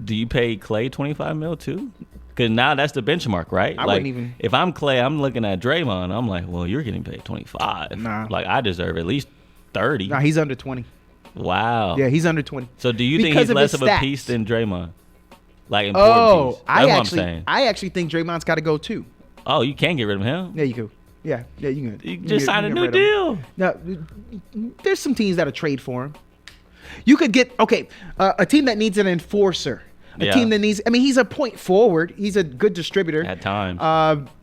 do you pay Klay $25 million too? Because now that's the benchmark, right? I wouldn't even. If I'm Klay, I'm looking at Draymond. I'm like, well, you're getting paid 25. Nah. Like, I deserve at least 30. Nah, he's under 20. Wow. Yeah, he's under 20. So do you think he's less of a piece than Draymond? Like, important piece? That's what I'm saying. I actually think Draymond's got to go too. Oh, you can get rid of him? Yeah, you can. Yeah, you can. You just signed a new deal. No, there's some teams that'll trade for him. You could get a team that needs an enforcer. A team that needs. I mean, he's a point forward. He's a good distributor at times.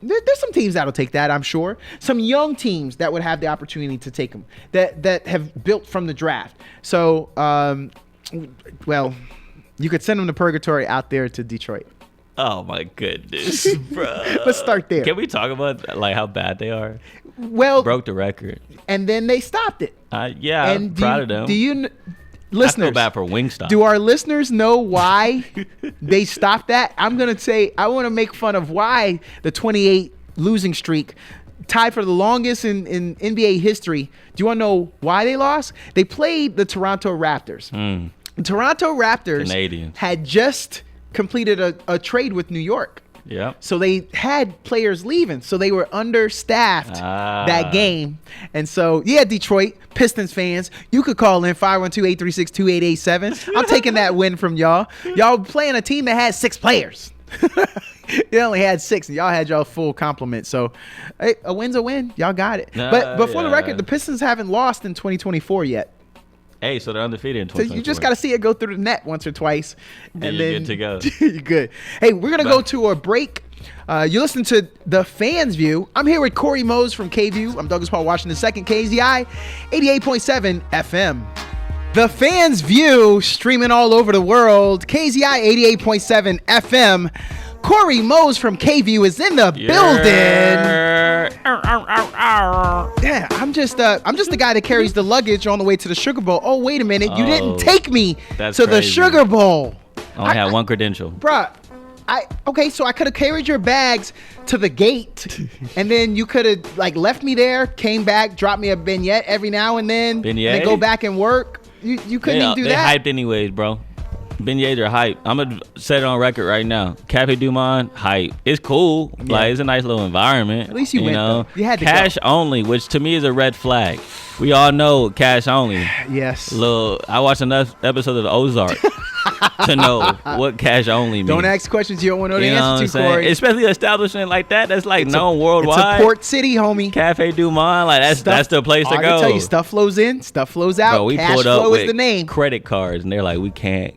There's some teams that'll take that. I'm sure. Some young teams that would have the opportunity to take him. That have built from the draft. So, well, you could send him to purgatory out there to Detroit. Oh my goodness, bro. Let's start there. Can we talk about like how bad they are? Well, broke the record, and then they stopped it. Yeah, I'm proud of them. Do you? Listeners, I feel bad for Wingstop. Do our listeners know why they stopped that? I'm going to say, I want to make fun of why the 28 losing streak, tied for the longest in NBA history. Do you want to know why they lost? They played the Toronto Raptors. The Toronto Raptors Canadians had just completed a trade with New York. Yeah. So they had players leaving. So they were understaffed that game. And so, yeah, Detroit Pistons fans, you could call in 512-836-2887. I'm taking that win from y'all. Y'all playing a team that had 6 players. They only had 6, and y'all had y'all full complement. So, hey, a win's a win. Y'all got it. But for the record, the Pistons haven't lost in 2024 yet. Hey, so they're undefeated in 2024. So you just got to see it go through the net once or twice. And then you're good to go. You're good. Hey, we're going to go to a break. You listen to The Fans View. I'm here with Corey Mose from KView. I'm Douglas Paul Washington II, KZI 88.7 FM. The Fans View, streaming all over the world. KZI 88.7 FM. Corey Mose from KView is in the building. Yeah, I'm just the guy that carries the luggage on the way to the Sugar Bowl. Oh, wait a minute. You didn't take me to the Sugar Bowl. I only had one credential. Bruh, so I could have carried your bags to the gate, and then you could have left me there, came back, dropped me a beignet every now and then, and then go back and work. You couldn't even do that. They hyped anyways, bro. Beignets are hype. I'm gonna set it on record right now. Cafe Du Monde, hype. It's cool. Yeah. Like, it's a nice little environment. At least you went. Know? You had to cash go. Only, which to me is a red flag. We all know cash only. Yes. I watched enough episodes of the Ozark to know what cash only means. Don't ask questions you don't want to know the answer to, Corey. Especially an establishment like that. That's like known worldwide. It's a port city, homie. Cafe Du Monde. Like that's the place to go. I can tell you, stuff flows in, stuff flows out. Bro, we cash pulled up flow with is the name. Credit cards, and they're like, we can't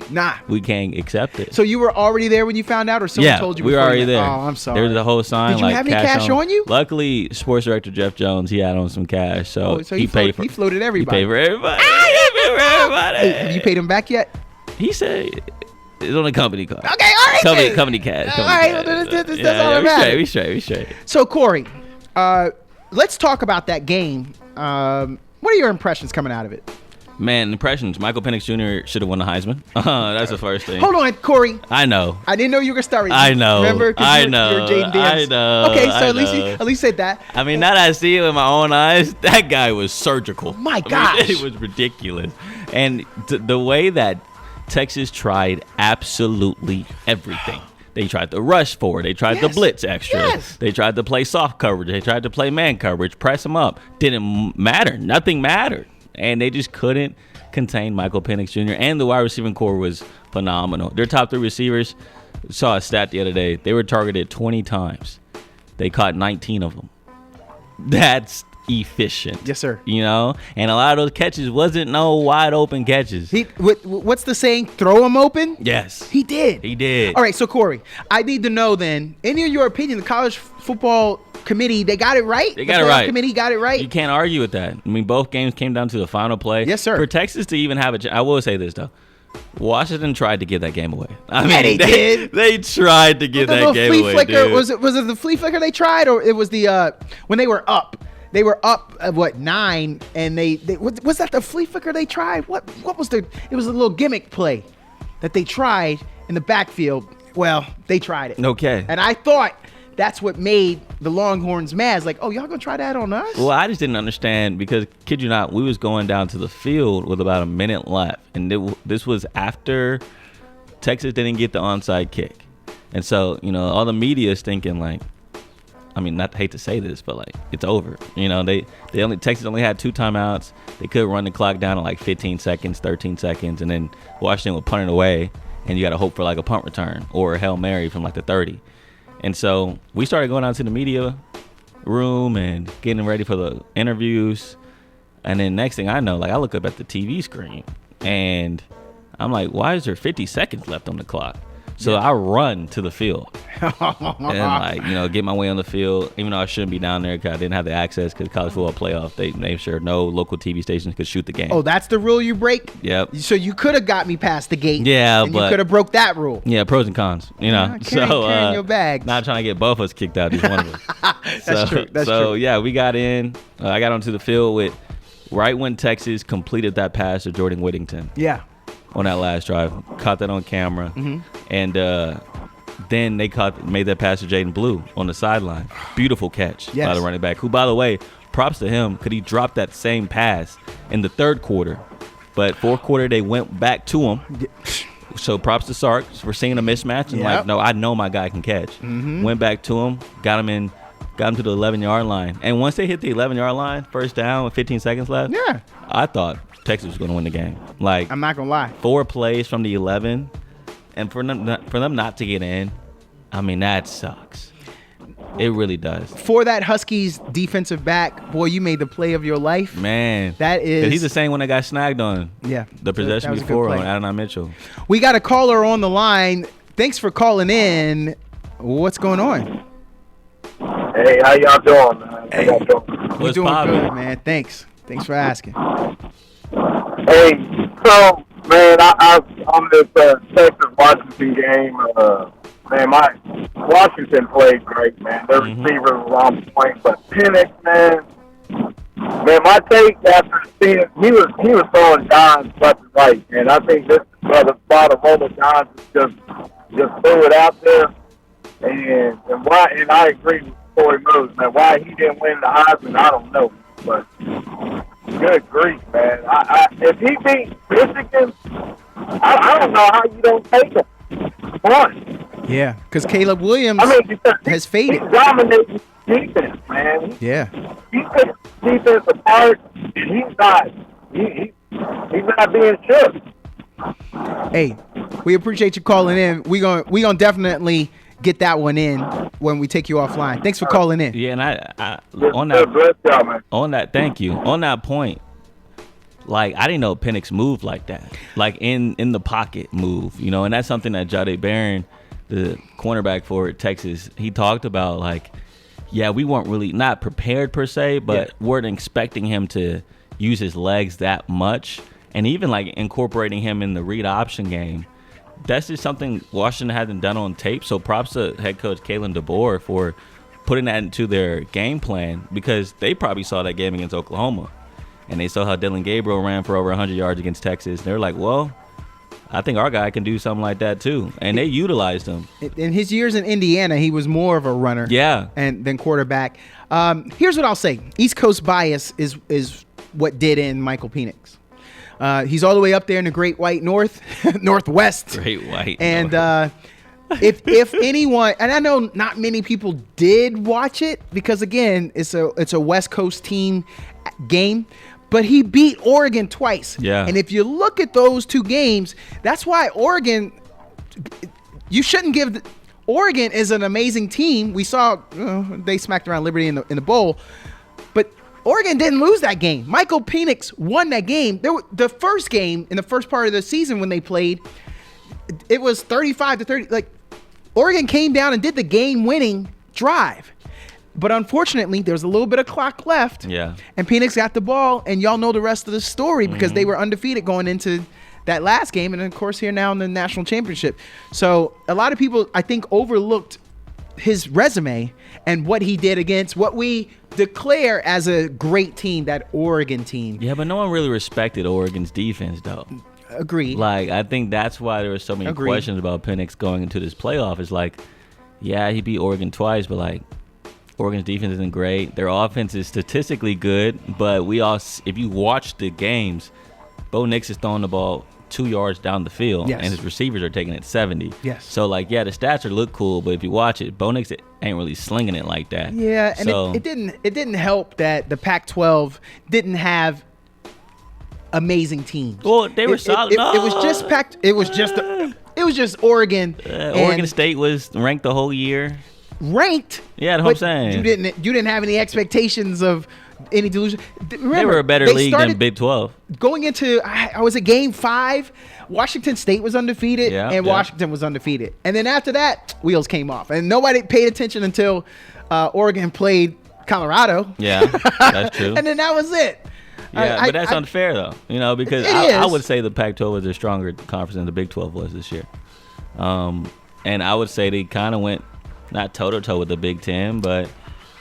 accept it. So you were already there when you found out, or someone told you? We were already there. Oh, I'm sorry. There was a whole sign. Did you have any cash on you? Luckily, sports director Jeff Jones, he had on some cash, so he paid for. He floated everybody. He paid for everybody. He paid for everybody. Have you paid him back yet? He said it's on a company card. Okay, all right. Company cash. All right, well, that's all that matters. We straight. So Corey, let's talk about that game. What are your impressions coming out of it? Man, impressions. Michael Penix Jr. should have won the Heisman. That's the first thing. Hold on, Corey. I know. I didn't know you were gonna start with. I know. Remember? I know. You're Jaden Dance. I know. Okay, so at least said that. I mean, now that I see it with my own eyes, that guy was surgical. My gosh, it was ridiculous. And the way that Texas tried absolutely everything. They tried to rush forward. They tried to blitz extra. Yes. They tried to play soft coverage. They tried to play man coverage, press them up. Didn't matter. Nothing mattered. And they just couldn't contain Michael Penix Jr. And the wide receiving core was phenomenal. Their top 3 receivers, saw a stat the other day. They were targeted 20 times. They caught 19 of them. That's efficient. Yes, sir. You know? And a lot of those catches wasn't no wide open catches. What's the saying? Throw him open? Yes. He did. He did. All right, so Corey, I need to know then, in your opinion, the college football committee, they got it right? They got it right. Committee got it right? You can't argue with that. I mean, both games came down to the final play. Yes, sir. For Texas to even have I will say this, though. Washington tried to give that game away. They did. They tried to give that game away, dude. Was it the flea flicker they tried, or it was the when they were up? They were up 9, and they was that the flea flicker they tried? What was it was a little gimmick play that they tried in the backfield. Well, they tried it. Okay. And I thought that's what made the Longhorns mad. It's like, oh, y'all gonna try that on us? Well, I just didn't understand because, kid you not, we was going down to the field with about a minute left, and this was after Texas didn't get the onside kick, and so all the media is thinking like, I mean, not to hate to say this, but like it's over. Texas only had 2 timeouts. They could run the clock down to like 15 seconds, 13 seconds, and then Washington would punt it away, and you got to hope for like a punt return or a Hail Mary from like the 30. And so we started going out to the media room and getting ready for the interviews. And then next thing I know, like I look up at the TV screen and I'm like, why is there 50 seconds left on the clock? So I run to the field and get my way on the field, even though I shouldn't be down there because I didn't have the access because college football playoff, they made sure no local TV stations could shoot the game. Oh, that's the rule you break? Yep. So you could have got me past the gate. Yeah, and but you could have broke that rule. Yeah, pros and cons, Carrying your bags. Not trying to get both of us kicked out, just one of us. That's true. So yeah, we got in. I got onto the field with right when Texas completed that pass to Jordan Whittington. Yeah. On that last drive, caught that on camera, and then they made that pass to Jaden Blue on the sideline. Beautiful catch by the running back, who, by the way, props to him because he dropped that same pass in the 3rd quarter, but 4th quarter they went back to him. So props to Sark for seeing a mismatch and like, no, I know my guy can catch. Went back to him, got him to the 11-yard line, and once they hit the 11-yard line, first down with 15 seconds left. Yeah, I thought Texas was going to win the game. Like, I'm not gonna lie, 4 plays from the 11, and for them not to get in, I mean that sucks. It really does. For that Huskies defensive back, boy, you made the play of your life. Man, that is. He's the same one that got snagged on. Yeah, the possession before on Adonai Mitchell. We got a caller on the line. Thanks for calling in. What's going on? Hey, how y'all doing, man? Hey, we're doing good, man. Thanks for asking. Hey, so man, I on this Texas Washington game. Man, Washington played great, man. Their receiver was on point, but Penix, man, my take after seeing he was throwing dimes left and right, and I think this brother spot of roll of dimes just threw it out there, and why? And I agree with Corey Moves, man. Why he didn't win the Heisman, I don't know, but. Good grief, man. If he beat Michigan, I don't know how you don't take him. One. Yeah, because Caleb Williams has faded. He's dominating defense, man. Yeah. He took defense apart. he's not being shook. Hey, we appreciate you calling in. We gonna definitely get that one in when we take you offline. Thanks for calling in. Yeah, and I on that, thank you. On that point, like, I didn't know Penix moved like that, like in the pocket move, you know, and that's something that Jahdae Barron, the cornerback for Texas, he talked about. Like, yeah, we weren't really not prepared per se, but weren't expecting him to use his legs that much, and even like incorporating him in the read option game. That's just something Washington hasn't done on tape. So props to head coach Kalen DeBoer for putting that into their game plan, because they probably saw that game against Oklahoma. And they saw how Dylan Gabriel ran for over 100 yards against Texas. They're like, well, I think our guy can do something like that too. And they utilized him. In his years in Indiana, he was more of a runner. Yeah. And then quarterback. Here's what I'll say. East Coast bias is what did in Michael Penix. He's all the way up there in the Great White North, Northwest. Great White and North. If anyone, and I know not many people did watch it, because again, it's a West Coast team game. But he beat Oregon twice. Yeah. And if you look at those two games, that's why Oregon, you shouldn't give Oregon is an amazing team. We saw they smacked around Liberty in the bowl, but Oregon didn't lose that game. Michael Penix won that game. The first game in the first part of the season when they played, it was 35-30. Like, Oregon came down and did the game-winning drive. But unfortunately, there was a little bit of clock left. Yeah. And Penix got the ball, and y'all know the rest of the story, because they were undefeated going into that last game, and of course here now in the national championship. So a lot of people, I think, overlooked his resume and what he did against what we declare as a great team, that Oregon team. Yeah, but no one really respected Oregon's defense, though. Agreed. Like, I think that's why there were so many questions about Penix going into this playoff. It's like, yeah, he beat Oregon twice, but like, Oregon's defense isn't great. Their offense is statistically good, but if you watch the games, Bo Nix is throwing the ball 2 yards down the field, and his receivers are taking it 70. Yes. So, like, yeah, the stats look cool, but if you watch it, Bo Nix ain't really slinging it like that. Yeah, and so, it didn't help that the Pac-12 didn't have amazing teams. Well, they were solid. It was just Oregon. Oregon State was ranked the whole year. Ranked. Yeah, that's what I'm saying. You didn't have any expectations of any delusion. Remember, they were a better league than Big 12. Going into, I was at Game 5. Washington State was undefeated, Washington was undefeated. And then after that, wheels came off, and nobody paid attention until Oregon played Colorado. Yeah, that's true. And then that was it. Yeah, but that's unfair though, you know, because I would say the Pac-12 was a stronger conference than the Big 12 was this year. And I would say they kind of went not toe-to-toe with the Big Ten, but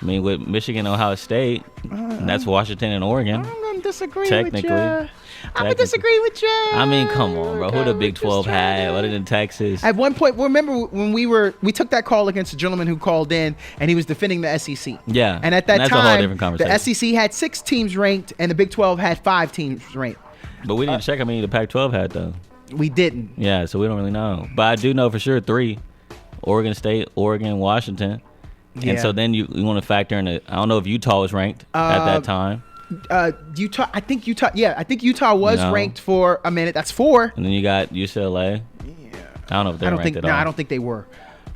I mean, with Michigan, Ohio State, and that's Washington and Oregon. I'm going to disagree technically, with you. I'm going to disagree with you. I mean, come on, bro. Who the Big 12 had other than Texas? At one point, remember when we took that call against a gentleman who called in, and he was defending the SEC. Yeah. And at that that's time, a whole different conversation. The SEC had 6 teams ranked, and the Big 12 had 5 teams ranked. But we didn't check how many the Pac-12 had, though. We didn't. Yeah, so we don't really know. But I do know for sure 3. Oregon State, Oregon, Washington. Yeah. And so then you want to factor in I don't know if Utah was ranked at that time. Utah, I think Utah was ranked for a minute. That's 4. And then you got UCLA. Yeah. I don't know if they were ranked at all. No, I don't think they were.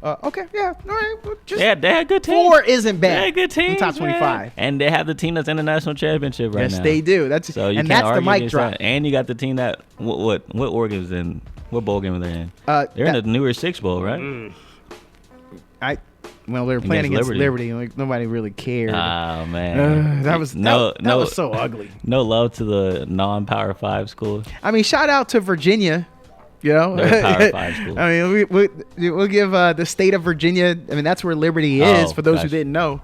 Okay, yeah, all right. Well, they had good teams. 4 isn't bad. They had good teams. Top 25. Man. And they have the team that's in the national championship right now. Yes, they do. That's the mic drop. That. And you got the team that what Oregon's in. What bowl game are they in? They're in the Newer Six Bowl, right? Well, they were playing against Liberty. Like, nobody really cared. Oh man, that was so ugly. No love to the non-Power 5 schools. I mean, shout out to Virginia. You know, Power 5 schools. I mean, we'll give the state of Virginia. I mean, that's where Liberty is. For those who didn't know,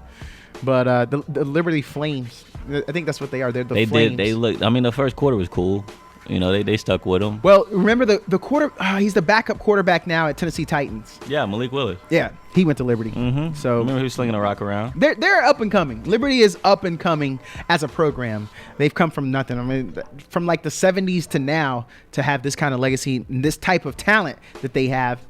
but the Liberty Flames. I think that's what they are. They're the Flames. They look. I mean, the first quarter was cool. You know, they stuck with him. Well, remember the quarter. He's the backup quarterback now at Tennessee Titans. Yeah, Malik Willis. Yeah, he went to Liberty. Mm-hmm. So remember he was slinging a rock around. They're up and coming. Liberty is up and coming as a program. They've come from nothing. I mean, from like the 70s to now to have this kind of legacy and this type of talent that they have.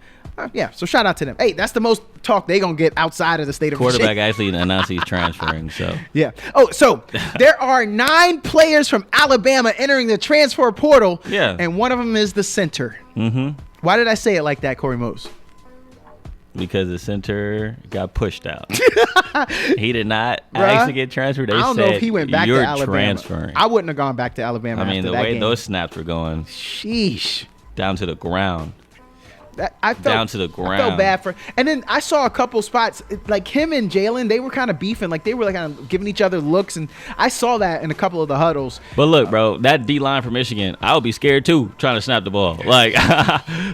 Yeah, so shout out to them. Hey, that's the most talk they going to get outside of the state of quarterback Virginia. actually announced he's transferring, so. Yeah. Oh, so there are 9 players from Alabama entering the transfer portal. Yeah. And one of them is the center. Mm-hmm. Why did I say it like that, Corey Mose? Because the center got pushed out. He did not actually get transferred. They I don't know if he went back to Alabama. Transferring. I wouldn't have gone back to Alabama. I mean, after the that way game. those snaps were going. Sheesh. Down to the ground. I felt, down to the ground. I felt bad for. And then I saw a couple spots like him and Jalen. They were kind of beefing, like they were like kind of giving each other looks, and I saw that in a couple of the huddles. But look, bro, that D line for Michigan, I would be scared too trying to snap the ball. Like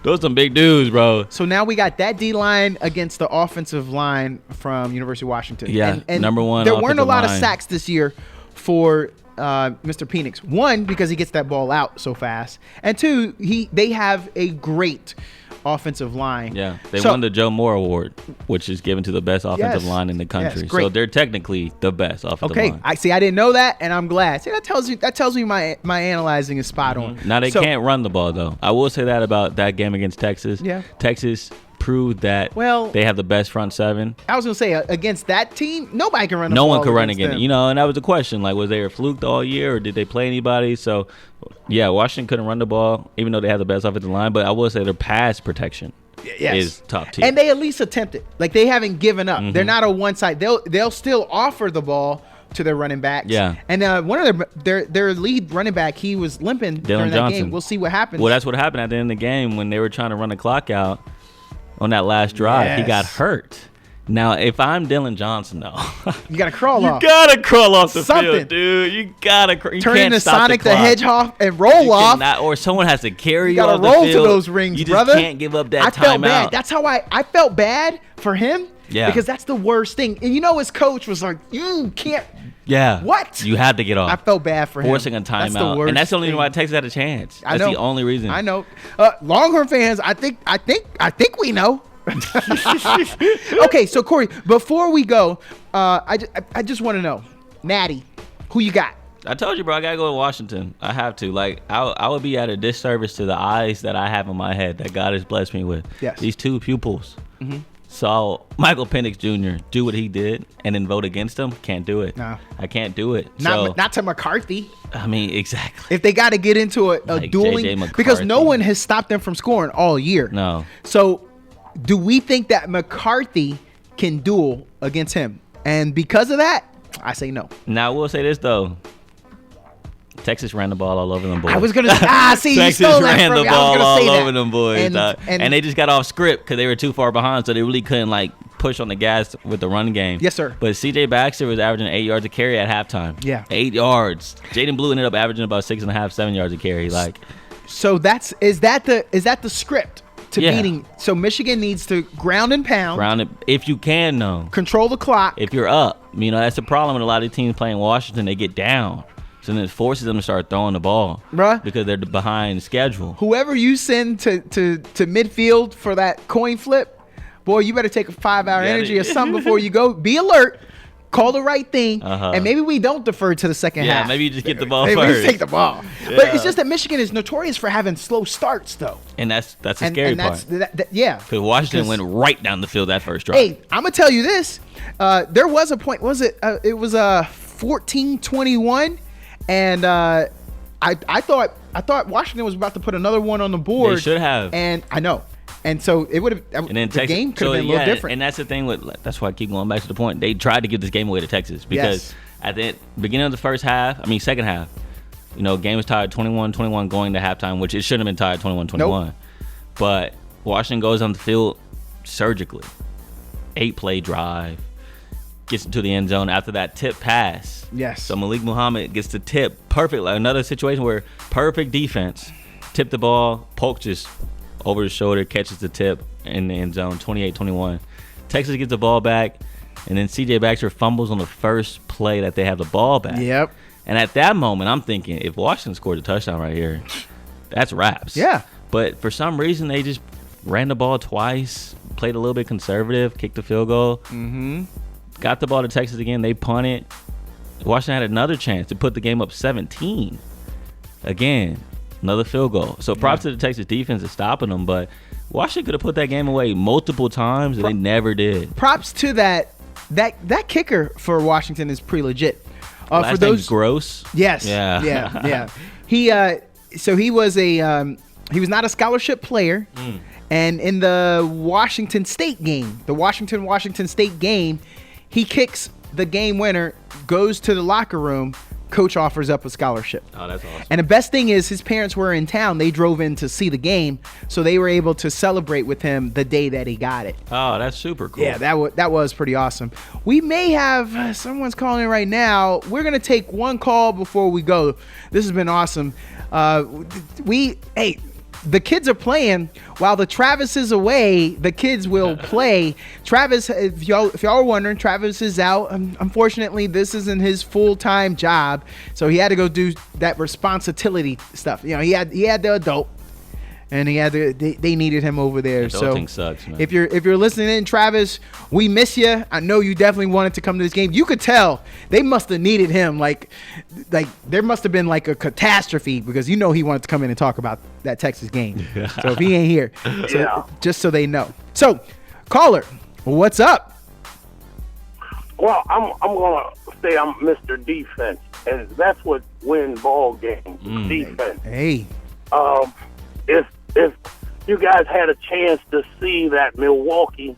those some big dudes, bro. So now we got that D line against the offensive line from University of Washington. Yeah, and number one. There weren't a lot line. of sacks this year for Mr. Penix. One, because he gets that ball out so fast, and two, they have a great offensive line. Yeah, they won the Joe Moore Award, which is given to the best offensive line in the country. Yes, great. So they're technically the best offensive line. Okay, I see. I didn't know that, and I'm glad. See, that tells me my analyzing is spot on. Now they can't run the ball though. I will say that about that game against Texas. Yeah, Texas proved that they have the best front seven. I was gonna say against that team, nobody can run. No one can run against them. You know, and that was the question. Like, was they a fluke all year, or did they play anybody? So, yeah, Washington couldn't run the ball, even though they have the best offensive line. But I will say their pass protection is top tier, and they at least attempt it. Like they haven't given up. Mm-hmm. They're not a one side. They'll still offer the ball to their running backs. Yeah. And one of their lead running back, he was limping during that game. We'll see what happens. Well, that's what happened at the end of the game when they were trying to run the clock out. On that last drive, He got hurt. Now, if I'm Dylan Johnson, though, you gotta crawl off. You gotta crawl off the field, dude. You gotta turn into Sonic the Hedgehog and roll off. Or someone has to carry you off the field. You gotta roll to those rings, you brother. You just can't give up that timeout. I felt bad. That's how I felt bad for him. Yeah. Because that's the worst thing. And you know, his coach was like, "You can't." Yeah. What? You have to get off. I felt bad for forcing him. Forcing a timeout. And that's the only reason why Texas had a chance. That's the only reason. I know. Longhorn fans, I think we know. Okay, so Corey, before we go, I just want to know, Natty, who you got? I told you, bro, I gotta go to Washington. I have to. Like, I would be at a disservice to the eyes that I have in my head that God has blessed me with. Yes. These two pupils saw Michael Penix Jr. do what he did and then vote against him. Can't do it. No. I can't do it. Not to McCarthy. I mean, exactly. If they got to get into a dueling, because no one has stopped them from scoring all year. No. So, do we think that McCarthy can duel against him? And because of that, I say no. Now, I will say this, though. Texas ran the ball all over them boys. I was going to see, Texas ran the ball all over them boys. And they just got off script because they were too far behind, so they really couldn't, like, push on the gas with the run game. Yes, sir. But C.J. Baxter was averaging 8 yards a carry at halftime. Yeah. 8 yards. Jaden Blue ended up averaging about 6.5, 7 yards a carry. Like, so is that the script to beating? So Michigan needs to ground and pound. Ground it if you can, though. Control the clock. If you're up. You know, that's the problem with a lot of teams playing Washington. They get down. So then it forces them to start throwing the ball, bruh, because they're behind schedule. Whoever you send to midfield for that coin flip, boy, you better take a 5-hour energy or something before you go. Be alert, call the right thing, and maybe we don't defer to the second half. Yeah, maybe you just get the ball maybe first. We take the ball. Yeah. But it's just that Michigan is notorious for having slow starts, though. And that's a scary part. Yeah. Because Washington went right down the field that first drive. Hey, I'm going to tell you this. There was a point, it was 14-21. And I thought Washington was about to put another one on the board. They should have. And I know. And so it would have. And then the game could have been a little different. And that's the thing that's why I keep going back to the point. They tried to give this game away to Texas because at the beginning of the second half, you know, game was tied 21-21 going to halftime, which it shouldn't have been tied 21-21. Nope. But Washington goes on the field surgically. 8-play drive. Gets into the end zone after that tip pass. Yes. So Malik Muhammad gets the tip. Perfect. Like another situation where perfect defense. Tip the ball. Polk just over his shoulder catches the tip in the end zone. 28-21. Texas gets the ball back. And then C.J. Baxter fumbles on the first play that they have the ball back. Yep. And at that moment, I'm thinking, if Washington scored a touchdown right here, that's wraps. Yeah. But for some reason, they just ran the ball twice, played a little bit conservative, kicked the field goal. Mm-hmm. Got the ball to Texas again. They punted. Washington had another chance to put the game up 17. Again, Another field goal. So props to the Texas defense is stopping them, but Washington could have put that game away multiple times, and they never did. Props to that kicker for Washington is pretty legit. For those Gross. Yes. Yeah. He was not a scholarship player, and in the Washington State game, he kicks the game winner, goes to the locker room. Coach offers up a scholarship. Oh, that's awesome. And the best thing is his parents were in town. They drove in to see the game, so they were able to celebrate with him the day that he got it. Oh, that's super cool. Yeah, that was pretty awesome. We may have someone's calling in right now. We're going to take one call before we go. This has been awesome. The kids are playing while the Travis is away. The kids will play. Travis, if y'all are wondering, Travis is out. Unfortunately, this isn't his full-time job, so he had to go do that responsibility stuff. You know, he had the adult, and they needed him over there. Adulting sucks, man. If you're listening in, Travis, we miss you. I know you definitely wanted to come to this game. You could tell they must have needed him. Like there must have been like a catastrophe, because you know he wanted to come in and talk about that Texas game. So if he ain't here, just so they know. So, caller, what's up? Well, I'm gonna say I'm Mr. Defense, and that's what wins ball games. Defense. Hey. If you guys had a chance to see that Milwaukee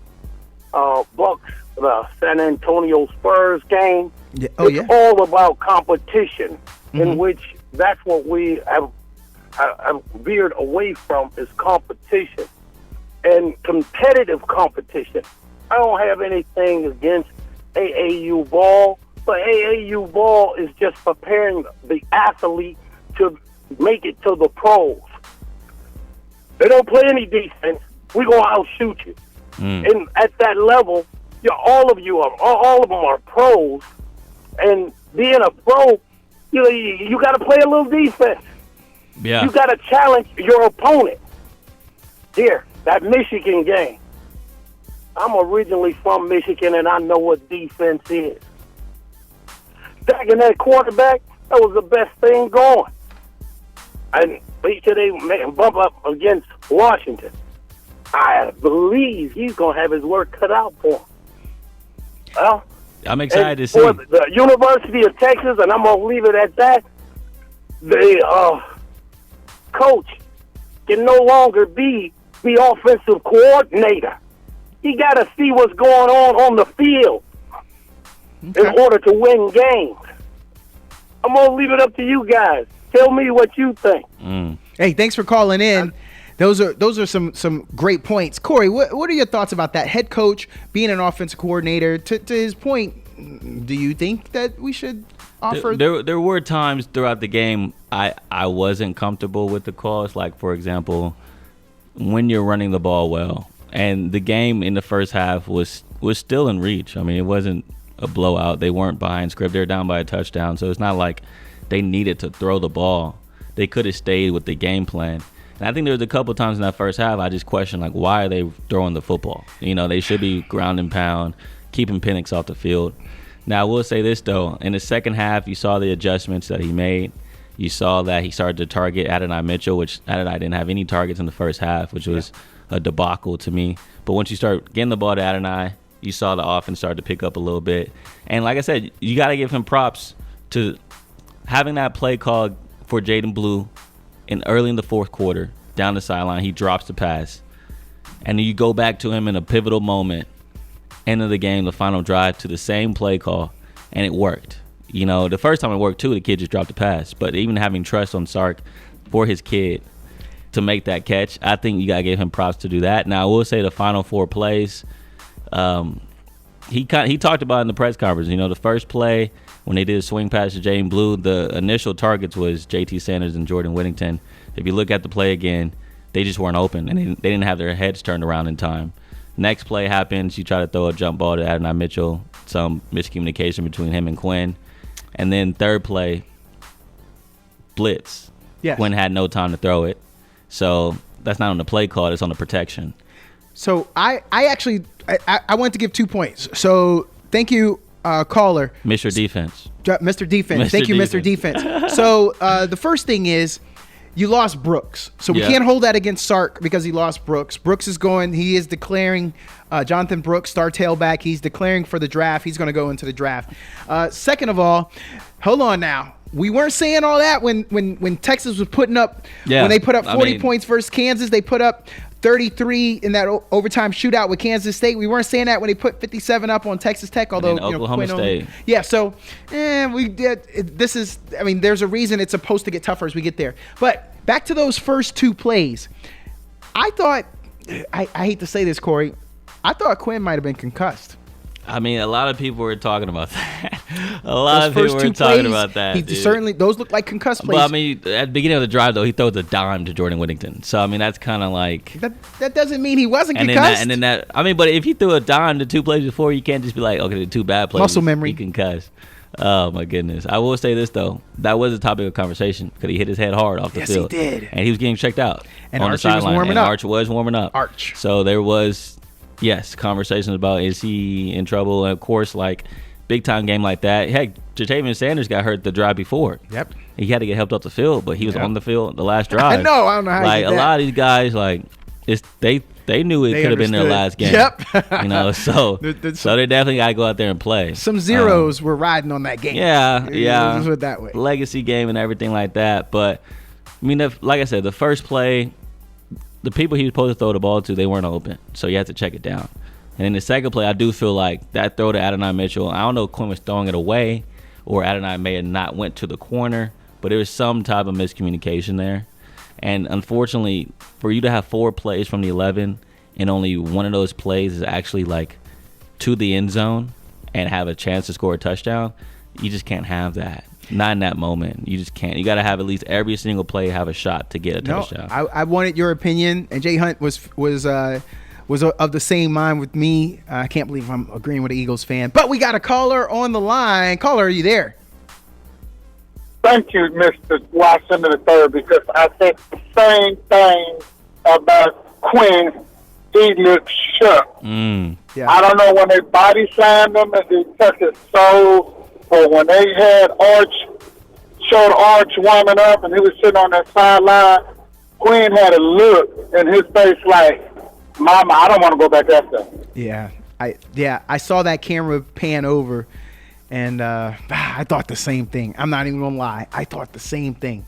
Bucks, the San Antonio Spurs game, it's all about competition, in which that's what we have veered away from, is competition and competitive competition. I don't have anything against AAU ball, but AAU ball is just preparing the athlete to make it to the pros. They don't play any defense. We're going to outshoot you. And at that level, all of them are pros. And being a pro, you got to play a little defense. Yeah. You got to challenge your opponent. Here, that Michigan game. I'm originally from Michigan, and I know what defense is. Stacking that quarterback, that was the best thing going. And wait till they bump up against Washington. I believe he's going to have his work cut out for him. Well, I'm excited to see. For the University of Texas, and I'm going to leave it at that, the coach can no longer be the offensive coordinator. He got to see what's going on the field in order to win games. I'm going to leave it up to you guys. Tell me what you think. Hey, thanks for calling in. Those are some great points. Corey, what are your thoughts about that? Head coach being an offensive coordinator. To his point, do you think that we should offer? There were times throughout the game I wasn't comfortable with the calls. Like, for example, when you're running the ball well, and the game in the first half was still in reach. I mean, it wasn't a blowout. They weren't behind script. They were down by a touchdown. So it's not like they needed to throw the ball. They could have stayed with the game plan. And I think there was a couple times in that first half I just questioned, like, why are they throwing the football? They should be ground and pound, keeping Penix off the field. Now, I will say this, though. In the second half, you saw the adjustments that he made. You saw that he started to target Adonai Mitchell, which Adonai didn't have any targets in the first half, which was a debacle to me. But once you start getting the ball to Adonai, you saw the offense start to pick up a little bit. And like I said, you got to give him props to having that play called for Jaden Blue early in the fourth quarter, down the sideline. He drops the pass. And then you go back to him in a pivotal moment, end of the game, the final drive, to the same play call, and it worked. The first time it worked too, the kid just dropped the pass. But even having trust on Sark for his kid to make that catch, I think you got to give him props to do that. Now, I will say the final 4 plays, he talked about in the press conference, the first play when they did a swing pass to Jaden Blue, the initial targets was JT Sanders and Jordan Whittington. If you look at the play again, they just weren't open, and they didn't have their heads turned around in time. Next play happens, you try to throw a jump ball to Adonai Mitchell, some miscommunication between him and Quinn. And then third play, blitz. Yes. Quinn had no time to throw it. So that's not on the play call, it's on the protection. So I wanted to give 2 points. So thank you, caller. Mr. Defense. Mr. Defense. Thank you, Mr. Defense. So the first thing is, you lost Brooks. So we can't hold that against Sark because he lost Brooks. Brooks is going, he is declaring, Jonathan Brooks, star tailback, he's declaring for the draft. He's going to go into the draft. Second of all, hold on now. We weren't saying all that when Texas was putting up, when they put up 40 points versus Kansas, they put up 33 in that overtime shootout with Kansas State. We weren't saying that when they put 57 up on Texas Tech, although Oklahoma State. Yeah, so we did. This is, I mean, there's a reason it's supposed to get tougher as we get there. But back to those first two plays, I thought, I hate to say this, Corey, I thought Quinn might have been concussed. I mean, a lot of people were talking about that. A lot of people were talking about that. Certainly, those look like concussed plays. But I mean, at the beginning of the drive, though, he throws a dime to Jordan Whittington. So I mean, that's kind of like that doesn't mean he wasn't concussed. But if he threw a dime to 2 plays before, you can't just be like, okay, the 2 bad plays. Muscle memory. He concussed. Oh my goodness! I will say this though, that was a topic of conversation because he hit his head hard off the field. Yes, he did. And he was getting checked out and on Archie the sideline. was warming up. Arch was warming up. So there was. Yes, conversations about is he in trouble, and of course, like big time game like that. Heck, Jatavian Sanders got hurt the drive before. Yep, he had to get helped off the field, but he was on the field the last drive. I don't know how like a lot of these guys, like they knew it could have been their last game. Yep, so they definitely got to go out there and play. Some zeros were riding on that game. Yeah, let's put it that way. Legacy game and everything like that. But I mean, like I said, the first play. The people he was supposed to throw the ball to, they weren't open. So you had to check it down. And in the second play, I do feel like that throw to Adonai Mitchell, I don't know if Quinn was throwing it away or Adonai may have not went to the corner, but there was some type of miscommunication there. And unfortunately, for you to have 4 plays from the 11 and only one of those plays is actually like to the end zone and have a chance to score a touchdown, you just can't have that. Not in that moment. You just can't. You got to have at least every single play have a shot to get a touchdown. I wanted your opinion, and Jay Hunt was of the same mind with me. I can't believe I'm agreeing with an Eagles fan. But we got a caller on the line. Caller, are you there? Thank you, Mr. Washington III, because I said the same thing about Quinn. He looks shook. Yeah. I don't know when they body slammed him and they took his soul. But when they had showed Arch warming up and he was sitting on that sideline, Quinn had a look in his face like, Mama, I don't want to go back after. Yeah, I saw that camera pan over, and I thought the same thing. I'm not even gonna lie, I thought the same thing.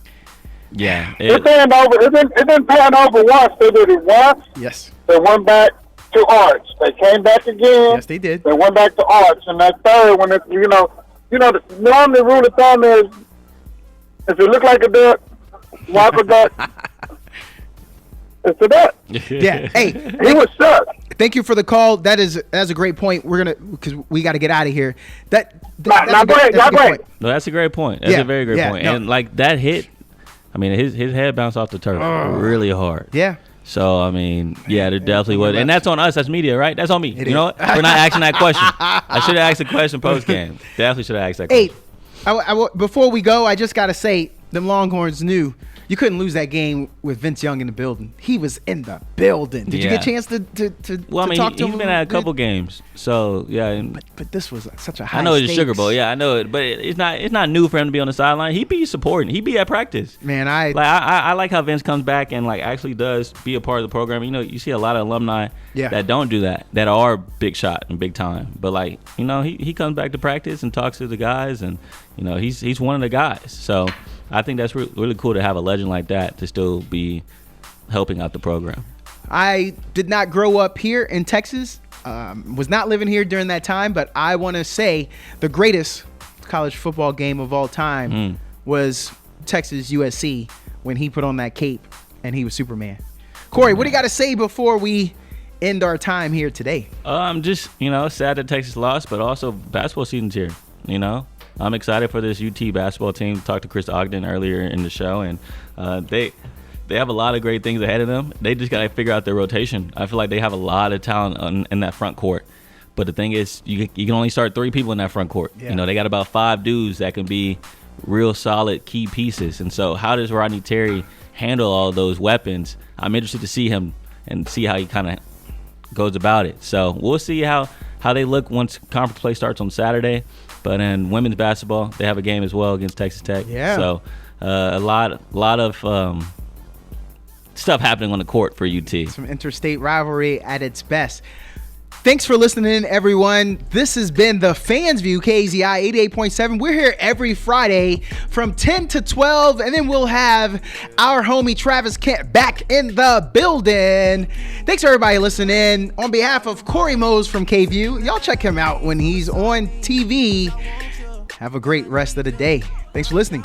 Yeah, it panned over. It didn't pan over once. They did it once. Yes. They went back to Arch. They came back again. Yes, they did. They went back to Arch, and that third one, normally rule of thumb is if you look like a duck, walk a duck. It's a duck. Yeah. Hey, he was stuck. Thank you for the call. That's a great point. Because we got to get out of here. That's go ahead. No, that's a great point. That's a very great point. No. And like that hit, I mean, his head bounced off the turf really hard. Yeah. So, I mean, yeah, there definitely was. And that's on us. That's media, right? That's on me. You know what? We're not asking that question. I should have asked the question post-game. Definitely should have asked that question. Hey, before we go, I just got to say, them Longhorns knew you couldn't lose that game with Vince Young in the building. He was in the building. Did you get a chance to talk to him? He's been at a couple games. So, yeah. But this was such a high I know it's stakes. a Sugar Bowl. Yeah, I know it. But it's not new for him to be on the sideline. He'd be supporting. He'd be at practice. Man, I like how Vince comes back and like actually does be a part of the program. You know, you see a lot of alumni that don't do that are big shot and big time. But like, you know, he comes back to practice and talks to the guys, and you know, he's one of the guys. So I think that's really cool to have a legend like that to still be helping out the program. I did not grow up here in Texas, was not living here during that time, but I want to say the greatest college football game of all time was Texas USC when he put on that cape and he was Superman. Corey, what do you got to say before we end our time here today? I'm just, sad that Texas lost, but also basketball season's here, I'm excited for this UT basketball team. Talked to Chris Ogden earlier in the show, and they have a lot of great things ahead of them. They just got to figure out their rotation. I feel like they have a lot of talent in that front court. But the thing is, you can only start 3 people in that front court. Yeah. They got about 5 dudes that can be real solid key pieces. And so how does Rodney Terry handle all those weapons? I'm interested to see him and see how he kind of goes about it. So we'll see how they look once conference play starts on Saturday. But in women's basketball, they have a game as well against Texas Tech. Yeah. So a lot of stuff happening on the court for UT. Some interstate rivalry at its best. Thanks for listening, everyone. This has been the Fans View, KZI 88.7. We're here every Friday from 10 to 12, and then we'll have our homie Travis Kent back in the building. Thanks for everybody listening. On behalf of Corey Mose from KView, y'all check him out when he's on TV. Have a great rest of the day. Thanks for listening.